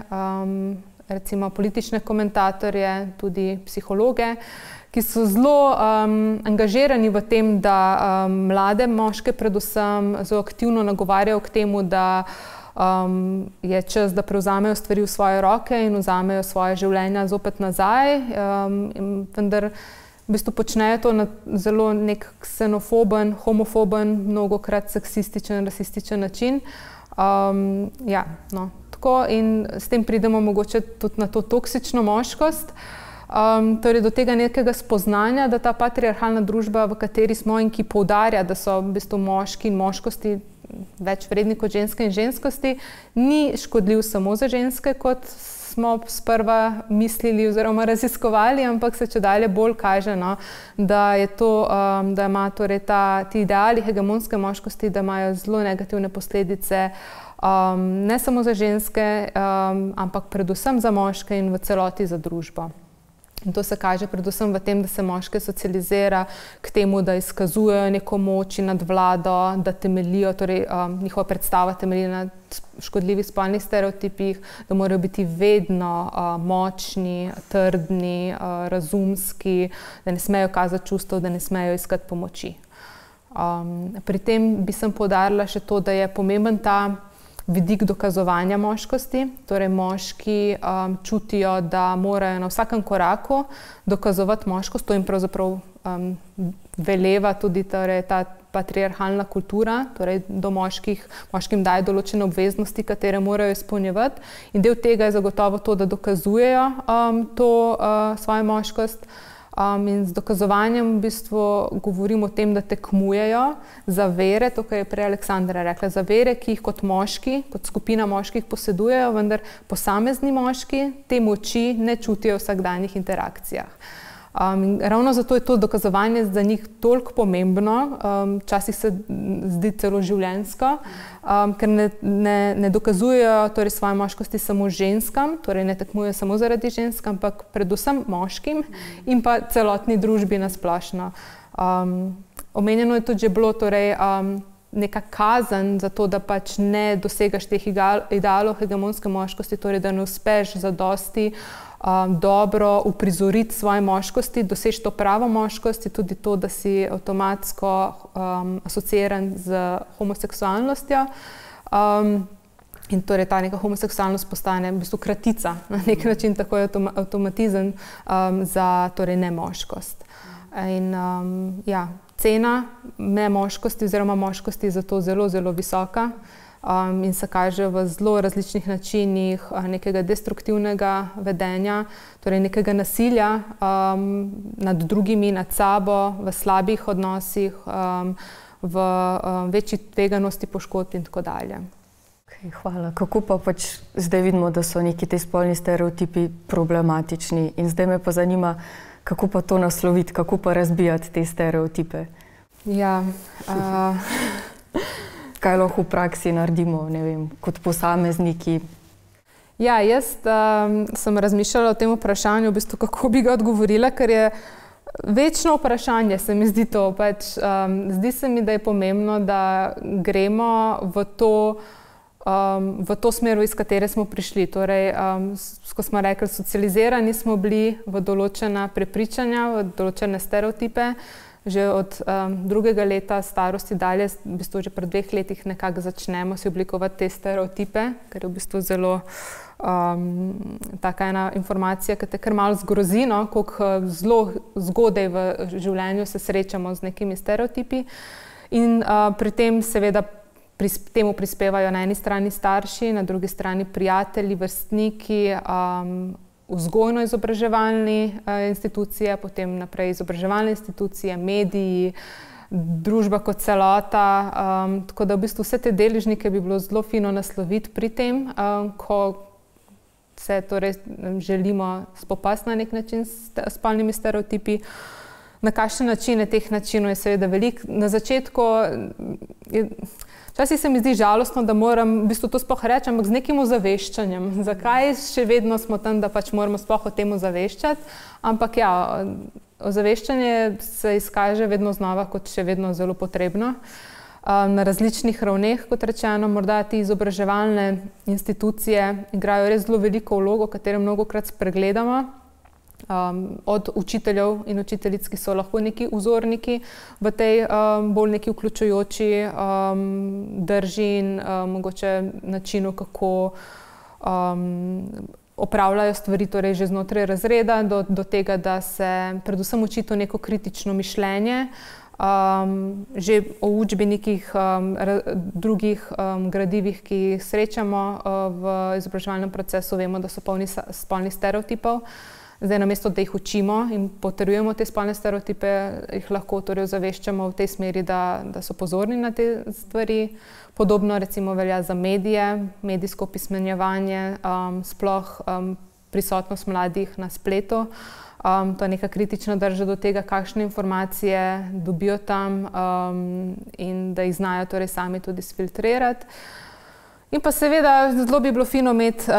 recimo politične komentatorje, tudi psihologe, ki so zelo angažirani v tem, da mlade moške predvsem zelo aktivno nagovarjajo k temu, da je čas, da prevzamejo stvari v svoje roke in vzamejo svoje življenja zopet nazaj, vendar v bistvu počnejo to na zelo nek ksenofoben, homofoben, mnogokrat seksističen, rasističen način. In s tem pridemo mogoče tudi na to toksično moškost, torej do tega nekega spoznanja, da ta patriarhalna družba, v kateri smo in ki poudarja, da so v bistvu moški in moškosti več vredni kot ženske in ženskosti, ni škodljiv samo za ženske, kot smo sprva mislili oziroma raziskovali, ampak se čedalje bolj kaže, da je to, da ima torej ti ideali hegemonske moškosti, da imajo zelo negativne posledice, ne samo za ženske, ampak predvsem za moške in v celoti za družbo. In to se kaže predvsem v tem, da se moške socializira k temu, da izkazujejo neko moč in nadvlado, da temeljijo, torej njihova predstava temelji na škodljivih spolnih stereotipih, da morajo biti vedno močni, trdni, razumski, da ne smejo kazati čustev, da ne smejo iskati pomoči. Pri tem bi sem poudarila še to, da je pomemben ta vidik dokazovanja moškosti. Torej moški čutijo, da morajo na vsakem koraku dokazovati moškost. To jim pravzaprav veleva tudi torej, ta patriarhalna kultura, torej do moškim daje določene obveznosti, katere morajo izpolnjevati. In del tega je zagotovo to, da dokazujejo svojo moškost. In z dokazovanjem v bistvu govorim o tem, da tekmujejo za vere, to, kar je prej Aleksandra rekla, za vere, ki jih kot moški, kot skupina moških posedujejo, vendar posamezni moški te moči ne čutijo v vsakdanjih interakcijah. Ravno zato je to dokazovanje za njih toliko pomembno, včasih se zdi celo življenjsko, ker ne dokazujejo torej svoje moškosti samo ženskam, torej ne tekmujejo samo zaradi žensk, ampak predvsem moškim in pa celotni družbi na splošno. Omenjeno je tudi že bilo torej, neka kazen za to, da pač ne dosegaš teh idealov hegemonske moškosti, torej da ne uspeš zadosti dobro uprizoriti svoje moškosti, doseči to pravo moškost, je tudi to, da si avtomatsko asociiran z homoseksualnostjo. In torej ta neka homoseksualnost postane v bistvu kratica, na nek način tako je avtomatizem za torej nemoškost. In cena nemoškosti oziroma moškosti je zato zelo, zelo visoka. In se kaže v zelo različnih načinih nekega destruktivnega vedenja, torej nekega nasilja nad drugimi, nad sabo, v slabih odnosih, v večji tveganosti poškodb in tako dalje. Okay, hvala. Kako pa pač zdaj vidimo, da so neki ti spolni stereotipi problematični in zdaj me pa zanima, kako pa to nasloviti, kako pa razbijati te stereotipe? Ja, kaj lahko v praksi naredimo, ne vem, kot posamezniki? Ja, jaz sem razmišljala o tem vprašanju, v bistvu, kako bi ga odgovorila, ker je večno vprašanje, se mi zdi to. Pač, zdi se mi, da je pomembno, da gremo v to smer, iz katere smo prišli. Torej, ko smo rekli, socializirani smo bili v določena prepričanja, v določene stereotipe. Že od drugega leta starosti dalje, v bistvu že pred 2 letih nekako začnemo si oblikovati te stereotipe, ker je v bistvu zelo taka ena informacija, ki te kar malo zgrozi, no, koliko zelo zgodaj v življenju se srečamo z nekimi stereotipi. In pri tem seveda temu prispevajo na eni strani starši, na drugi strani prijatelji, vrstniki, vzgojno-izobraževalne institucije, potem naprej izobraževalne institucije, mediji, družba kot celota. Tako da v bistvu vse te deležnike bi bilo zelo fino nasloviti pri tem, ko se torej želimo spopasti na nek način s spolnimi stereotipi. Na kakšne načine teh načinov je seveda veliko. Na začetku včasih se mi zdi žalostno, da moram v bistvu to sploh reči, ampak z nekim ozaveščanjem. Zakaj še vedno smo tam, da pač moramo sploh o tem ozaveščati? Ampak ja, ozaveščanje se izkaže vedno znova kot še vedno zelo potrebno. Na različnih ravneh, kot rečeno, morda ti izobraževalne institucije igrajo res zelo veliko vlogo, katero mnogokrat spregledamo. Od učiteljev in učiteljic, ki so lahko neki vzorniki v tej bolj neki vključujoči drži in mogoče načinu, kako opravljajo stvari, torej že znotraj razreda, do tega, da se predvsem uči to neko kritično mišljenje. Že o učbenikih, drugih gradivih, ki jih srečamo v izobraževalnem procesu, vemo, da so polni spolnih stereotipov. Zdaj, namesto da jih učimo in potrjujemo te spolne stereotipe, jih lahko torej ozaveščamo v tej smeri, da so pozorni na te stvari. Podobno recimo velja za medije, medijsko opismenjevanje, sploh prisotnost mladih na spletu. To je neka kritična drža do tega, kakšne informacije dobijo tam in da jih znajo torej sami tudi sfiltrirati. In pa seveda zelo bi bilo fino imeti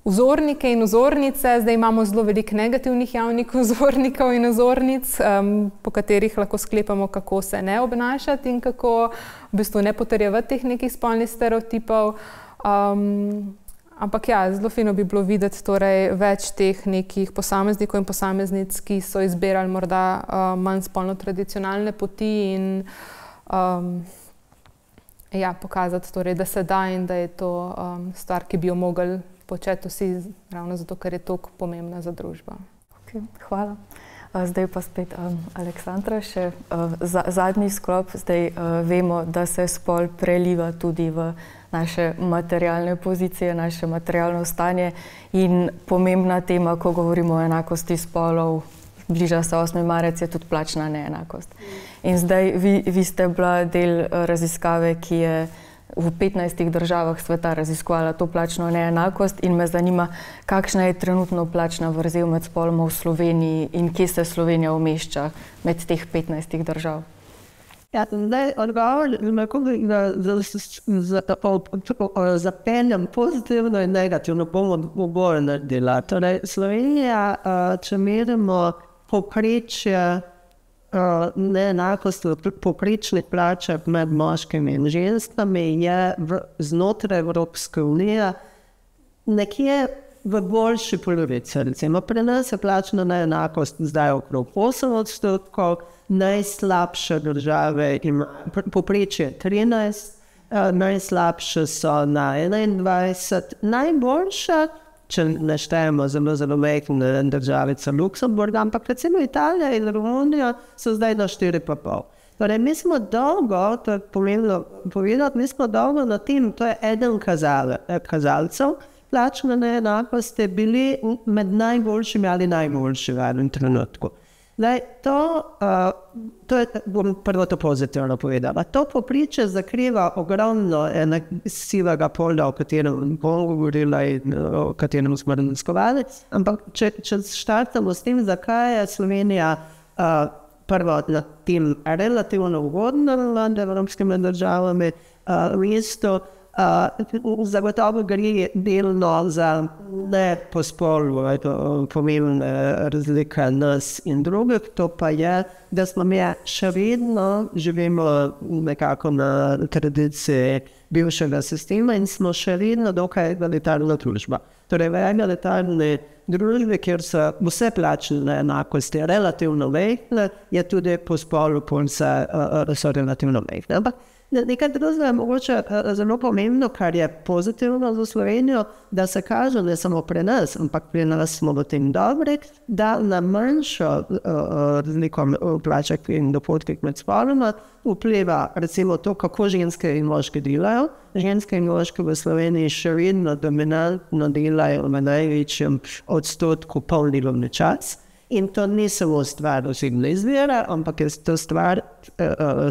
vzornike in vzornice. Zdaj imamo zelo veliko negativnih javnih vzornikov in vzornic, po katerih lahko sklepamo, kako se ne obnašati in kako v bistvu ne potrjevati teh nekih spolnih stereotipov. Ampak ja, zelo fino bi bilo videti torej več teh nekih posameznikov in posameznic, ki so izbirali morda manj spolno tradicionalne poti in pokazati torej, da se da in da je to stvar, ki bi jo mogli početi vsi, ravno zato, ker je toliko pomembna za družbo. Okay, hvala. Zdaj pa spet Aleksandra, še zadnji sklop. Zdaj vemo, da se spol preliva tudi v naše materialne pozicije, naše materialno stanje in pomembna tema, ko govorimo o enakosti spolov, bliža se 8. marec, je tudi plačna neenakost. In zdaj vi ste bila del raziskave, ki je v 15 državah sveta raziskovala to plačno neenakost in me zanima, kakšna je trenutno plačna vrzel med spoloma v Sloveniji in kje se Slovenija umešča med teh 15 držav? Ja, zdaj odgovor zapeljem pozitivno in negativno, bomo oboje naredila. Torej, Slovenija, če merimo povprečje neenakosti, povprečne plače med moškimi in ženskami, je znotraj Evropske unije nekje v boljši polovici. Recimo, pri nas je plačna neenakost zdaj okrog 8%, najslabše države ima povprečje 13%, najslabše so na 21%, najboljša, če ne štejemo zelo majhne državice Luksemburga, ampak recimo Italija in Romunija so zdaj na 4,5%. Torej, mi smo dolgo, to je pomembno povedati, mi smo dolgo na tem, to je eden kazalcev, plačne neenakosti bili med najboljšimi ali najboljšimi v enem trenutku. Zdaj, to je, bom prvo to pozitivno povedala, to povprečje zakriva ogromno sivega polja, o katerem bom govorila in o katerem smo raziskovali, ampak če štartamo s tem, zakaj je Slovenija prvo na tem relativno ugodno nad evropskimi državami mesto, zagotovo gre delno za ne po spolu pomembne razlike nas in drugih, to pa je, da smo mi še vedno živimo nekako na tradiciji bivšega sistema in smo še vedno dokaj egalitarna družba. Torej, v egalitarni družbi, kjer so vse plačne neenakosti relativno majhne, je tudi po spolu so relativno majhne. Ampak nekaj drugega je mogoče zelo pomembno, kar je pozitivno za Slovenijo, da se kaže ne samo pri nas, ampak pri nas smo v tem dobri, da na manjšo razliko v plačah in dohodkih med spoloma vpliva recimo to, kako ženske in moški delajo. Ženske in moški v Sloveniji še vedno dominantno delajo v največjem odstotku polni delovni čas. In to ni samo stvar osebne izbire, ampak je to stvar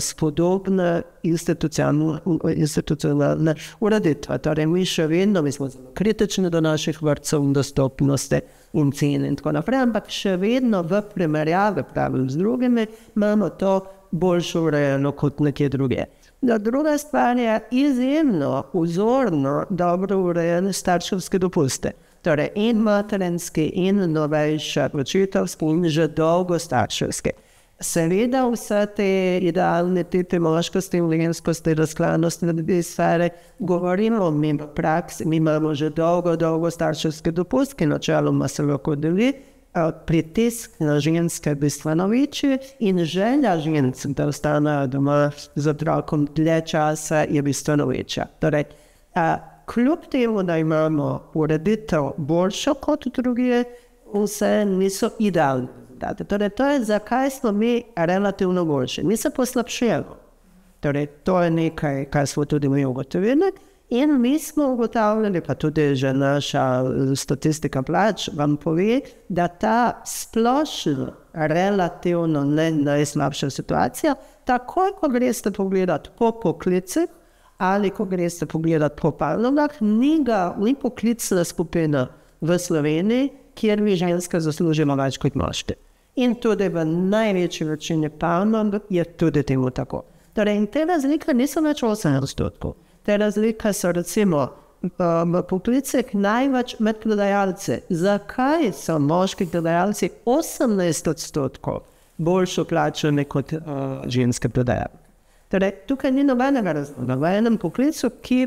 spodobne institucionalne ureditve. Torej, mi še vedno, mi smo zelo kritični do naših vrtcev in dostopnosti in cen in tako naprej, ampak še vedno v primerjavi z drugimi imamo to boljše urejeno kot nekje druge. Druga stvar je izjemno vzorno dobro urejene starševske dopuste. Torej, in materinski, in novejša očetovski, in že dolgo starševski. Seveda vse te idealne tipe moškosti in ženskosti, razklanosti na te sfere govorimo mi v praksi, mi imamo že dolgo starševski dopust, ki načeloma se lahko deli, pritisk na ženske bistveno večji in želja žensk, da ostanejo doma z otrokom dlje časa, je bistveno večja. Torej, kljub temu, da imamo ureditev boljšo kot druge, vse niso idealne. Torej, to je, zakaj smo mi relativno boljši. Mi se poslabšujemo. Torej, to je nekaj, kar smo tudi mi ugotovili. In mi smo ugotavljali, pa tudi že naša statistika plač vam pove, da ta splošna, relativno najslabša situacija, takoj, ko greste pogledati po poklicih, ali ko greste pogledati po panogah, ni poklicna skupina v Sloveniji, kjer bi ženske zaslužimo več kot moški. In tudi v največji večini panog je tudi temu tako. Torej, in te razlike niso več 8%. Te razlike so recimo v poklicih največ med prodajalci. Zakaj so moški prodajalci 18% boljše plačani kot ženske prodajalke? Torej, tukaj ni nobenega razloga. V enem poklicu, ki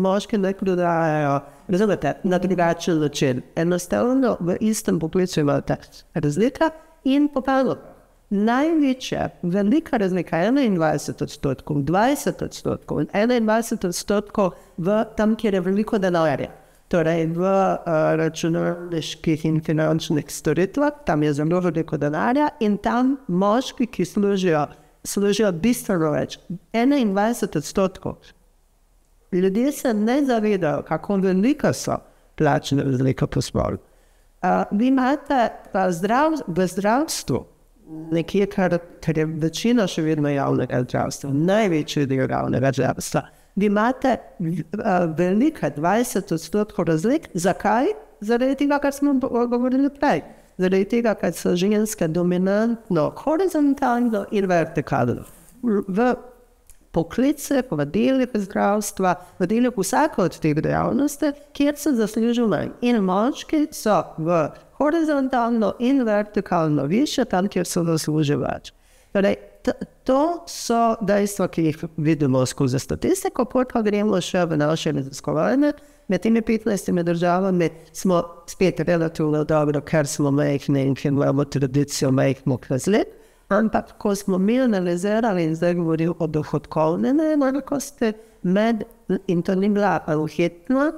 moški ne prodajajo, razumete, na drugačen način. Enostavno v istem poklicu imate razlika in popalo. Največja, velika razlika, 21%, 20% in 21% v tam, kjer je veliko denarja. Torej, v računalniških in finančnih storitvah, tam je zelo veliko denarja in tam moški, ki služijo bistveno več, 21%. Ljudje se ne zavedajo, kako velika so plačne razlike po spolu. Vi imate v zdravstvu, nekje, kar je večina še vedno javnega zdravstva, največji del javnega zdravstva. Vi imate velika 20% razlik. Zakaj? Zaradi tega, kar smo govorili prej. Zaradi tega, ker so ženske dominantno, horizontalno in vertikalno. V poklice, v delih zdravstva, v delih vsake od teh dejavnosti, kjer se zaslužijo manj. In moški so v horizontalno in vertikalno više, tam, kjer se zaslužijo več. Torej, to so dejstva, ki jih vidimo skozi statistiko, pa gremo še v naše raziskovanje. Med temi 15 državami smo spet relativno dobro, ker smo majhni in ker imamo tradicijo majhnih razlik, ampak ko smo mi analizirali in zdaj govoril o dohodkovni neenakosti, in to ni bila anketna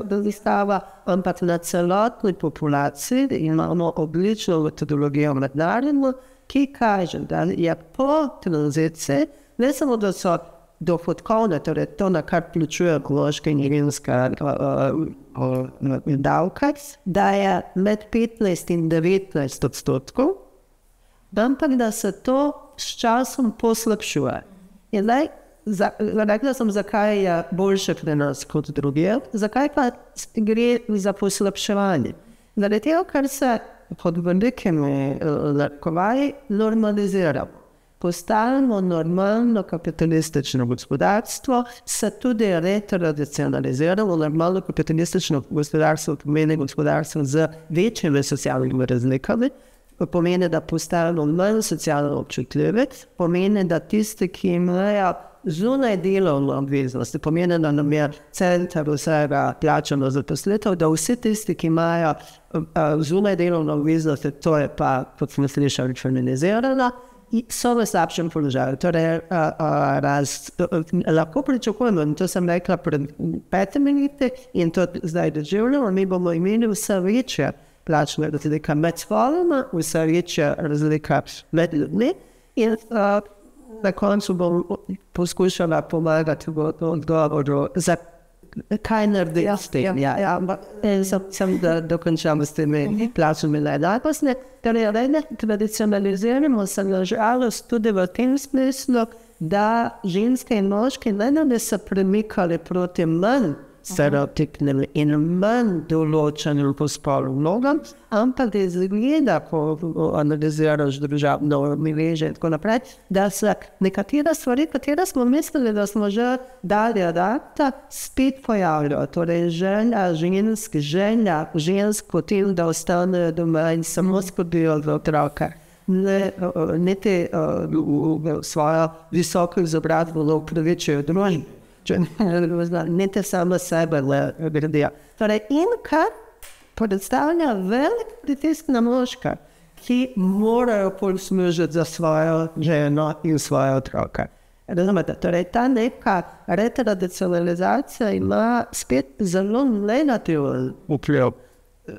raziskava, ampak na celotni populaciji imamo odlično metodologijo mednarodno, ki kaže, da je po tranziciji, ne samo da so dohodkovne, torej to, na kar vključuje moške in ženske davke, da je med 15 in 19%, ampak da se to s časom poslabšuje. In zdaj, rekla sem, zakaj je boljše pri nas kot drugje, zakaj pa gre za poslabševanje. Zaradi tega, ker se pod velikimi narekovaji normaliziramo. Postajamo normalno kapitalistično gospodarstvo, se tudi retradicionaliziramo. Normalno kapitalistično gospodarstvo pomeni gospodarstvo z večjimi socialnimi razlikami, pomeni, da postajamo manj socialno občutljivi, pomeni, da tisti, ki imajo zunaj delovno obveznosti, pomeni, da nam je center vsega plačano zaposlitev, da vsi tisti, ki imajo zunaj delovno obveznosti, to je pa, kot smo slišali, feminizirana, so v slabšem položaju. Torej, lahko pričakujemo, in to sem rekla pred 5 leti in to zdaj doživljamo, mi bomo imeli vse večje plačne razlike med spoloma, vse večje razlike med ljudmi in na koncu bom poskušala pomagati v odgovoru, kaj narediti s tem. Sem da dokončam s temi plačnimi neenakostmi. Torej, tradicionaliziramo se na žalost tudi v tem smislu, da ženske in moški ne da bi se premikali proti manj stereotipnim in manj določenim po spolu vlogam, ampak da izgleda, ko analiziraš družabno mreže in tako naprej, da se nekatere stvari, katere smo mislili, da smo že dali adapta, spet pojavljajo. Torej, želja žensk potem, da ostanejo doma in samo skrbijo za otroke. Niti svojo visoko izobrazbo ne upravičujejo družbi. Niti samo sebe gradijo. Torej, in kar predstavlja velik pritisk na moška, ki morajo služiti za svojo ženo in svoje otroke. Razumete? Torej, ta neka retradicionalizacija ima spet zelo negativen vpliv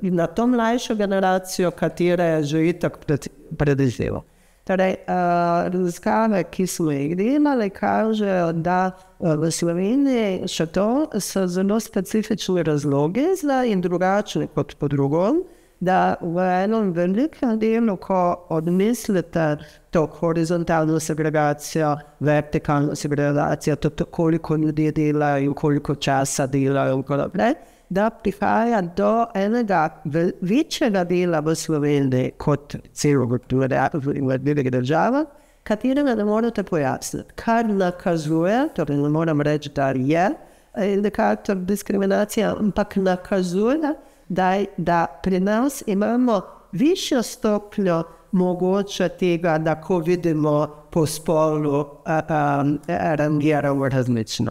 na to mlajšo generacijo, katera je že itak pred izzivom. Torej, raziskave, ki smo jih delali, kažejo, da v Sloveniji še to so zelo specifični razlogi in drugačni kot po drugom, da v enem velikem delu, ko odmislite to horizontalno segregacijo, vertikalno segregacijo, to koliko ljudi delajo in koliko časa delajo in tako naprej, da prihaja do enega večjega dela v Sloveniji kot celo v drugih državah, katerega ne morete pojasniti. Kar nakazuje, torej ne moram reči, da je indikator diskriminacije, ampak nakazuje, da pri nas imamo višjo stopnjo mogoče tega, da ko vidimo po spolu, rangiramo različno.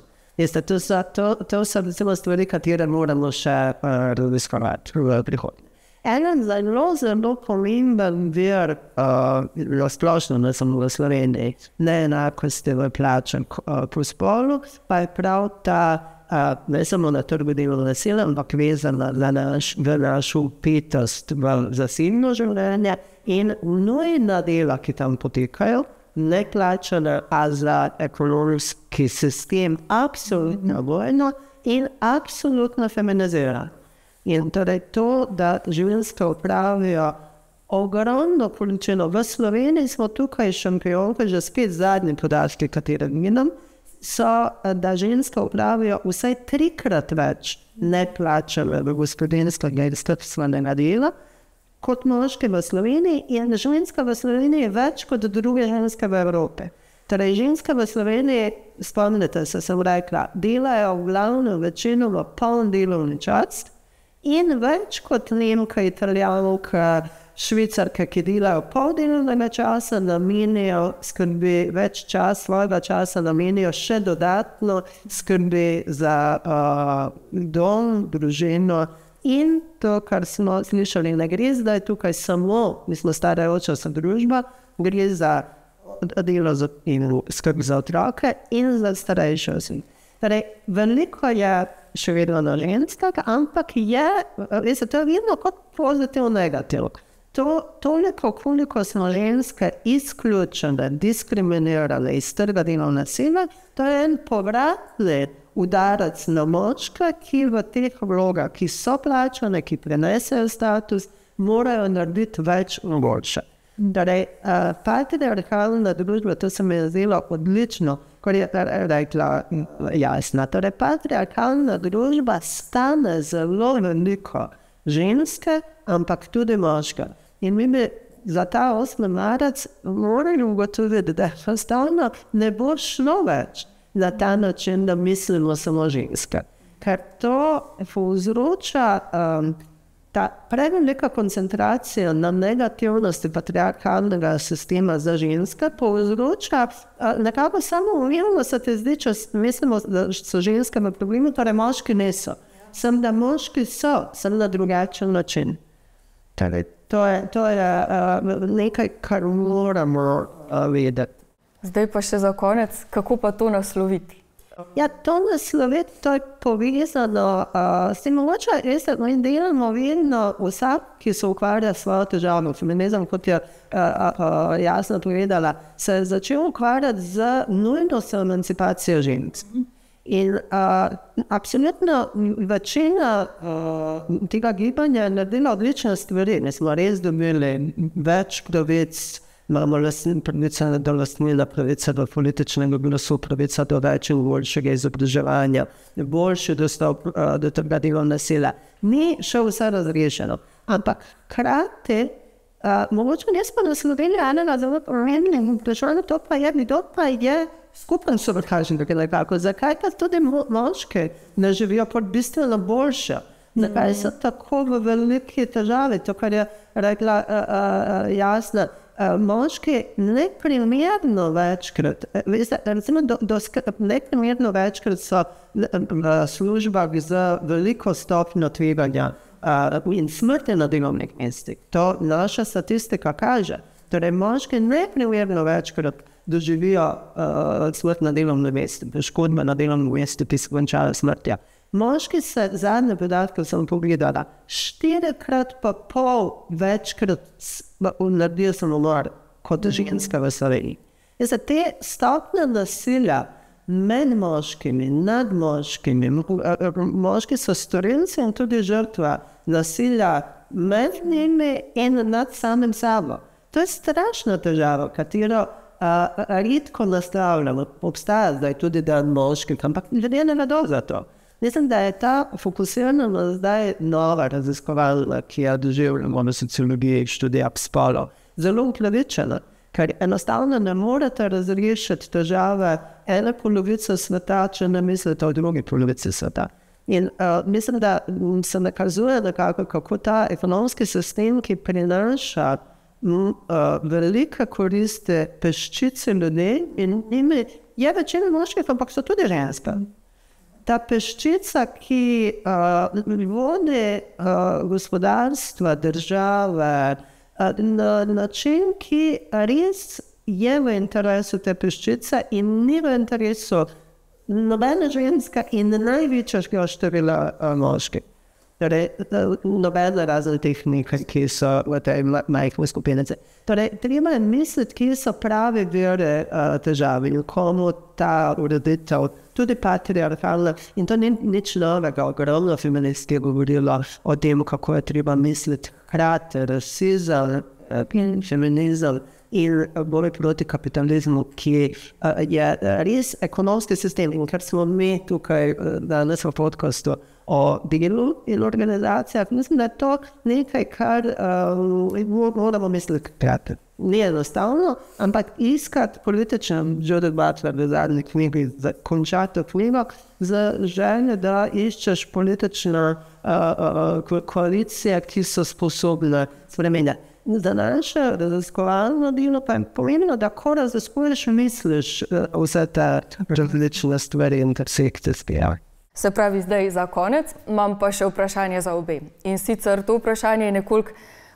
To so recimo stvari, katere moramo še raziskovati v prihodnje. En zelo pomemben vir, splošno, ne samo v Sloveniji, neenakosti v plačah po spolu, pa je prav ta, ne samo na trgu delovne sile, ampak vezana v našo vpetost v zasebno življenje in nujna dela, ki tam potekajo, neplačana, a za ekonomski sistem absolutno vojno in absolutno feminizira. In torej to, da ženske opravijo ogromno količino. V Sloveniji smo tukaj šampionke, že spet zadnji podatki, katere vidim, so, da ženske opravijo vsaj 3-krat več neplačanega gospodinjskega in skrbstvenega dela kot moški v Sloveniji, in ženska v Sloveniji je več kot druge ženske v Evropi. Torej, ženske v Sloveniji, spomnite se, sem rekla, delajo v glavno večino v poln delovni čas, in več kot Nemka, Italijanka, Švicarke, ki delajo pol delovnega časa, namenijo skrbi več svojega časa namenijo še dodatno skrbi za dom, družino. In to, kar smo slišali, ne gre zdaj tukaj samo, mi smo starajoča se družba, gre za delo in skrb za otroke in za starejše osebe. Torej, veliko je še vedno na ženskah, ampak to je vedno kot pozitiv, negativ. Toliko, koliko smo ženske izključene, diskriminirane iz trga delovne sile, to je en povratni udarec na moške, ki v teh vlogah, ki so plačane, ki prenesejo status, morajo narediti več in boljše. Torej, patriarhalna družba, to se mi je zdelo odlično, kot je rekla Jasna. Torej, patriarhalna družba stane zelo veliko ženske, ampak tudi moške. In mi bi za ta 8. marec morali ugotoviti, da enostavno ne bo šlo več na ta način, da mislimo samo ženske. Ker to povzroča ta prevelika koncentracija na negativnosti patriarhalnega sistema za ženske, povzroča nekako samo umirno se te zdi, če mislimo, da so ženske v problemu, torej moški niso. Sem da moški so, sem na drugačen način. Torej, to je nekaj, kar moramo vedeti. Zdaj pa še za konec, kako pa to nasloviti? Ja, to nasloviti, to je povezano s tem, mogoče res, in delamo vedno vsak, ki se ukvarja s svojo težavo, feminizem, kot je Jasna povedala, se je začel ukvarjati z nujnostjo emancipacije žensk. In absolutno večina tega gibanja je naredila odlične stvari. Mi smo res dobili več pravic, imamo pravice do lastnine, pravice do političnega glasu, pravice do več in boljšega izobraževanja, boljši dostop do tega delovne sile. Ni še vse razrešeno, ampak hkrati mogoče nismo naslovili enega zelo pomembnega vprašanja, to pa je, kdo pa je skupen sovražnik, nekako. Zakaj pa tudi moški ne živijo pod bistveno boljše? Zakaj so tako v veliki težavi? To, kar je rekla Jasna, moški neprimerno večkrat, recimo neprimerno večkrat so v službah z veliko stopnjo tveganja in smrti na delovnih mestih. To naša statistika kaže. Torej, moški neprimerno večkrat doživijo smrt na delovnem mestu, poškodbe na delovnem mestu, ki so končale smrtja. Moški se, zadnje podatke sem pogledala, 4,5 večkrat naredijo samomor kot ženska v Sloveniji. Za te stopnje nasilja med moškimi, nad moškimi, moški so storilci in tudi žrtva nasilja med njimi in nad samim sabo. To je strašna težava, katero redko nastavljamo. Obstaja zdaj tudi dan moških, ampak ljudje ne vedo za to. Mislim, da je ta fokusirana zdaj nova raziskovalna, ki jo doživljamo v sociologiji študija spolov, zelo upravičena, ker enostavno ne morete razrešiti težave ene polovice sveta, če ne mislite o drugi polovici sveta. In mislim, da se nakazuje nekako, kako ta ekonomski sistem, ki prinaša velika koriste peščice ljudi in njimi je večina moških, ampak so tudi ženske. Ta peščica, ki vodi gospodarstva, države, na način, ki res je v interesu te peščice in ni v interesu nobene ženske in največjega števila moških. Torej, nobene razen teh nekaj, ki so v tej majhni skupinici. Torej, treba je misliti, kje so pravi vire težave in komu ta ureditev, tudi patriarhalna, in to ni nič novega, ogromno feministk je govorilo o tem, kako je treba misliti hkrati rasizem, feminizem in boj proti kapitalizmu, ki je res ekonomski sistem. In ker smo mi tukaj danes v podcastu o delu in organizacijah, mislim, da je to nekaj, kar moramo misliti hkrati. Ni enostavno, ampak iskati političnem Judith Butler v zadnji knjigi, končati knjigo z željo, da iščeš politične koalicije, ki so sposobne spremenjati. Za naše raziskovalno delo pa je pomembno, da ko raziskuješ, misliš vse te različne stvari intersekcijske. Se pravi, zdaj za konec imam pa še vprašanje za obe. In sicer to vprašanje je nekoliko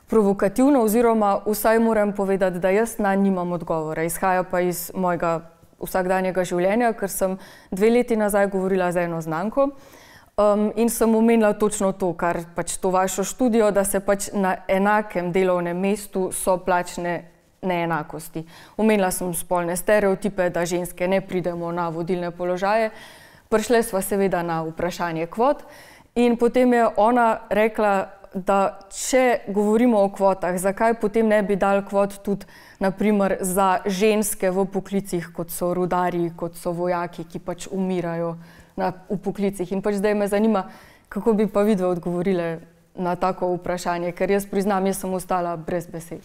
provokativno, oziroma vsaj moram povedati, da jaz na nimam odgovora. Izhaja pa iz mojega vsakdanjega življenja, ker sem 2 leti nazaj govorila z eno znanko in sem omenila točno to, kar pač to vašo študijo, da se pač na enakem delovnem mestu so plačne neenakosti. Omenila sem spolne stereotipe, da ženske ne pridemo na vodilne položaje. Prišli sva seveda na vprašanje kvot in potem je ona rekla, da če govorimo o kvotah, zakaj potem ne bi dali kvot tudi naprimer za ženske v poklicih, kot so rudarji, kot so vojaki, ki pač umirajo v poklicih. In pač zdaj me zanima, kako bi pa vidve odgovorile na tako vprašanje, ker jaz priznam, jaz sem ostala brez besed.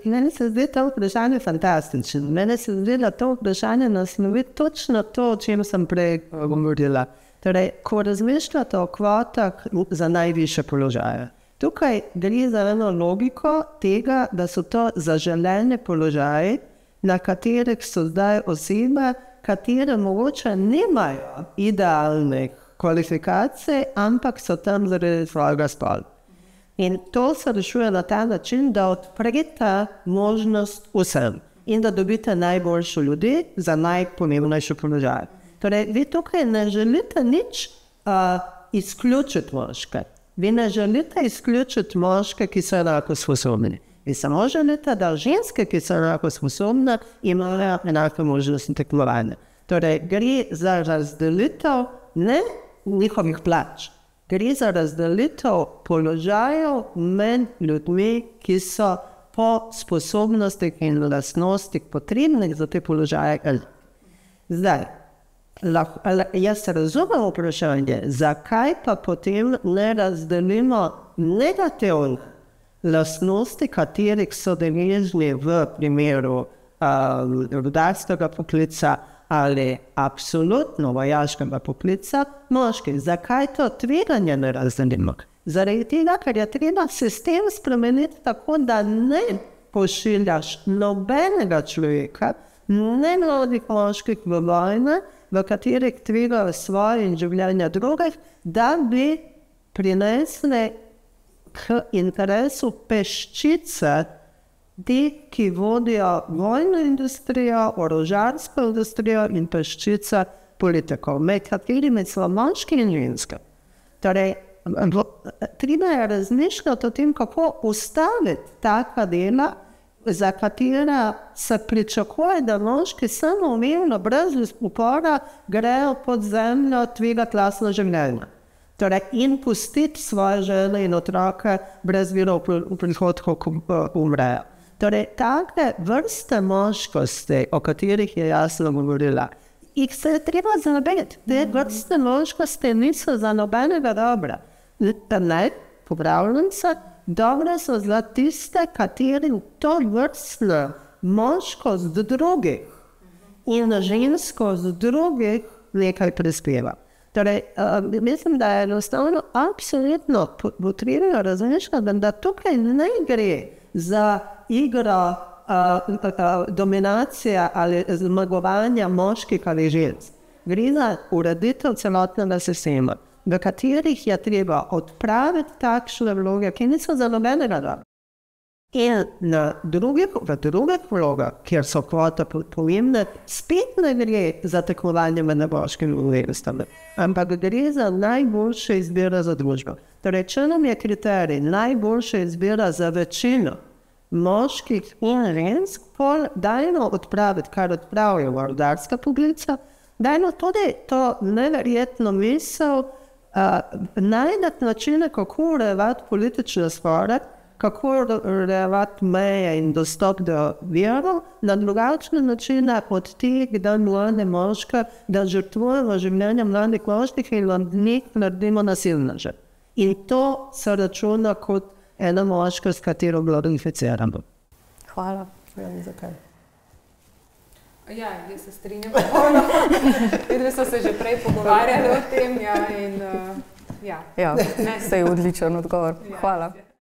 Meni se zdi to vprašanje fantastično. Meni se zdi, da to vprašanje naslovi točno to, o čem sem prej govorila. Torej, ko razmišljate o kvotah za najvišje položaje. Tukaj gre za eno logiko tega, da so to zaželene položaje, na katerih so zdaj osebe, katere mogoče nimajo idealnih kvalifikacij, ampak so tam zaradi svojega spola. In to se rešuje na ta način, da odprete možnost vsem in da dobite najboljše ljudi za najpomembnejše položaje. Torej, vi tukaj ne želite nič izključiti moške. Vi ne želite izključiti moške, ki so enako sposobni. Vi samo želite, da ženske, ki so enako sposobne, imajo enake možnosti tekmovanja. Torej, gre za razdelitev ne njihovih plač. Gre za razdelitev položajev med ljudmi, ki so po sposobnostih in lastnostih potrebnih za te položaje. Zdaj, jaz razumem vprašanje, zakaj pa potem ne razdelimo negativnih lastnosti, katerih so deležni v primeru rudarskega poklica ali absolutno vojaškega poklica moški. Zakaj to tveganje ne razdelimo? Zaradi tega, ker je treba sistem spremeniti tako, da ne pošiljaš nobenega človeka, ne mladih moških v vojne, v katerih tvegajo svoje in življenja drugih, da bi prinesli k interesu peščice ti, ki vodijo vojno industrijo, orožarsko industrijo in peščica politikov, med katerimi so moški in ženske. Torej, treba je razmišljati o tem, kako ustaviti taka dela, za katera se pričakuje, da moški samoumevno, brez upora, grejo pod zemljo tvegati lastno življenje. Torej, in pustiti svoje žene in otroke brez virov prihodkov, ko umrejo. Torej, take vrste moškosti, o katerih je jasno govorila, jih se je treba zavedati. Te vrste moškosti niso za nobenega dobra. Ne, popravljam se, dobre so za tiste, katerim to vrstno moškost drugih in ženskost drugih nekaj prispeva. Torej, mislim, da je enostavno absolutno potrebno razmišljati, da tukaj ne gre za igra dominacija ali zmagovanja moških ali žensk. Gre za ureditev celotnega sistema, v katerih je treba odpraviti takšne vloge, ki niso za nobenega dobra. In v drugih vlogah, kjer so kvote pomembne, spet ne gre za tekmovanje med moškimi vrstami, ampak gre za najboljše izbire za družbo. Torej, če nam je kriterij najboljša izbira za večino moških in žensk, pol dajmo odpraviti, kar odpravijo rudarska poklica, dajmo tudi to neverjetno misel najdati načine, kako urejevati politične spore, kako urejevati meje in dostop do virov, na drugačne načine od teh, da mlade moške, da žrtvujemo življenje mladih moških in od njih naredimo nasilneže. In to se računa kot ena moška, s katero glorificiramo. Hvala. Zakaj? Ja, jaz se strinjam. Videli so se že prej pogovarjali o tem. Ja, in, saj je odličen odgovor. Hvala.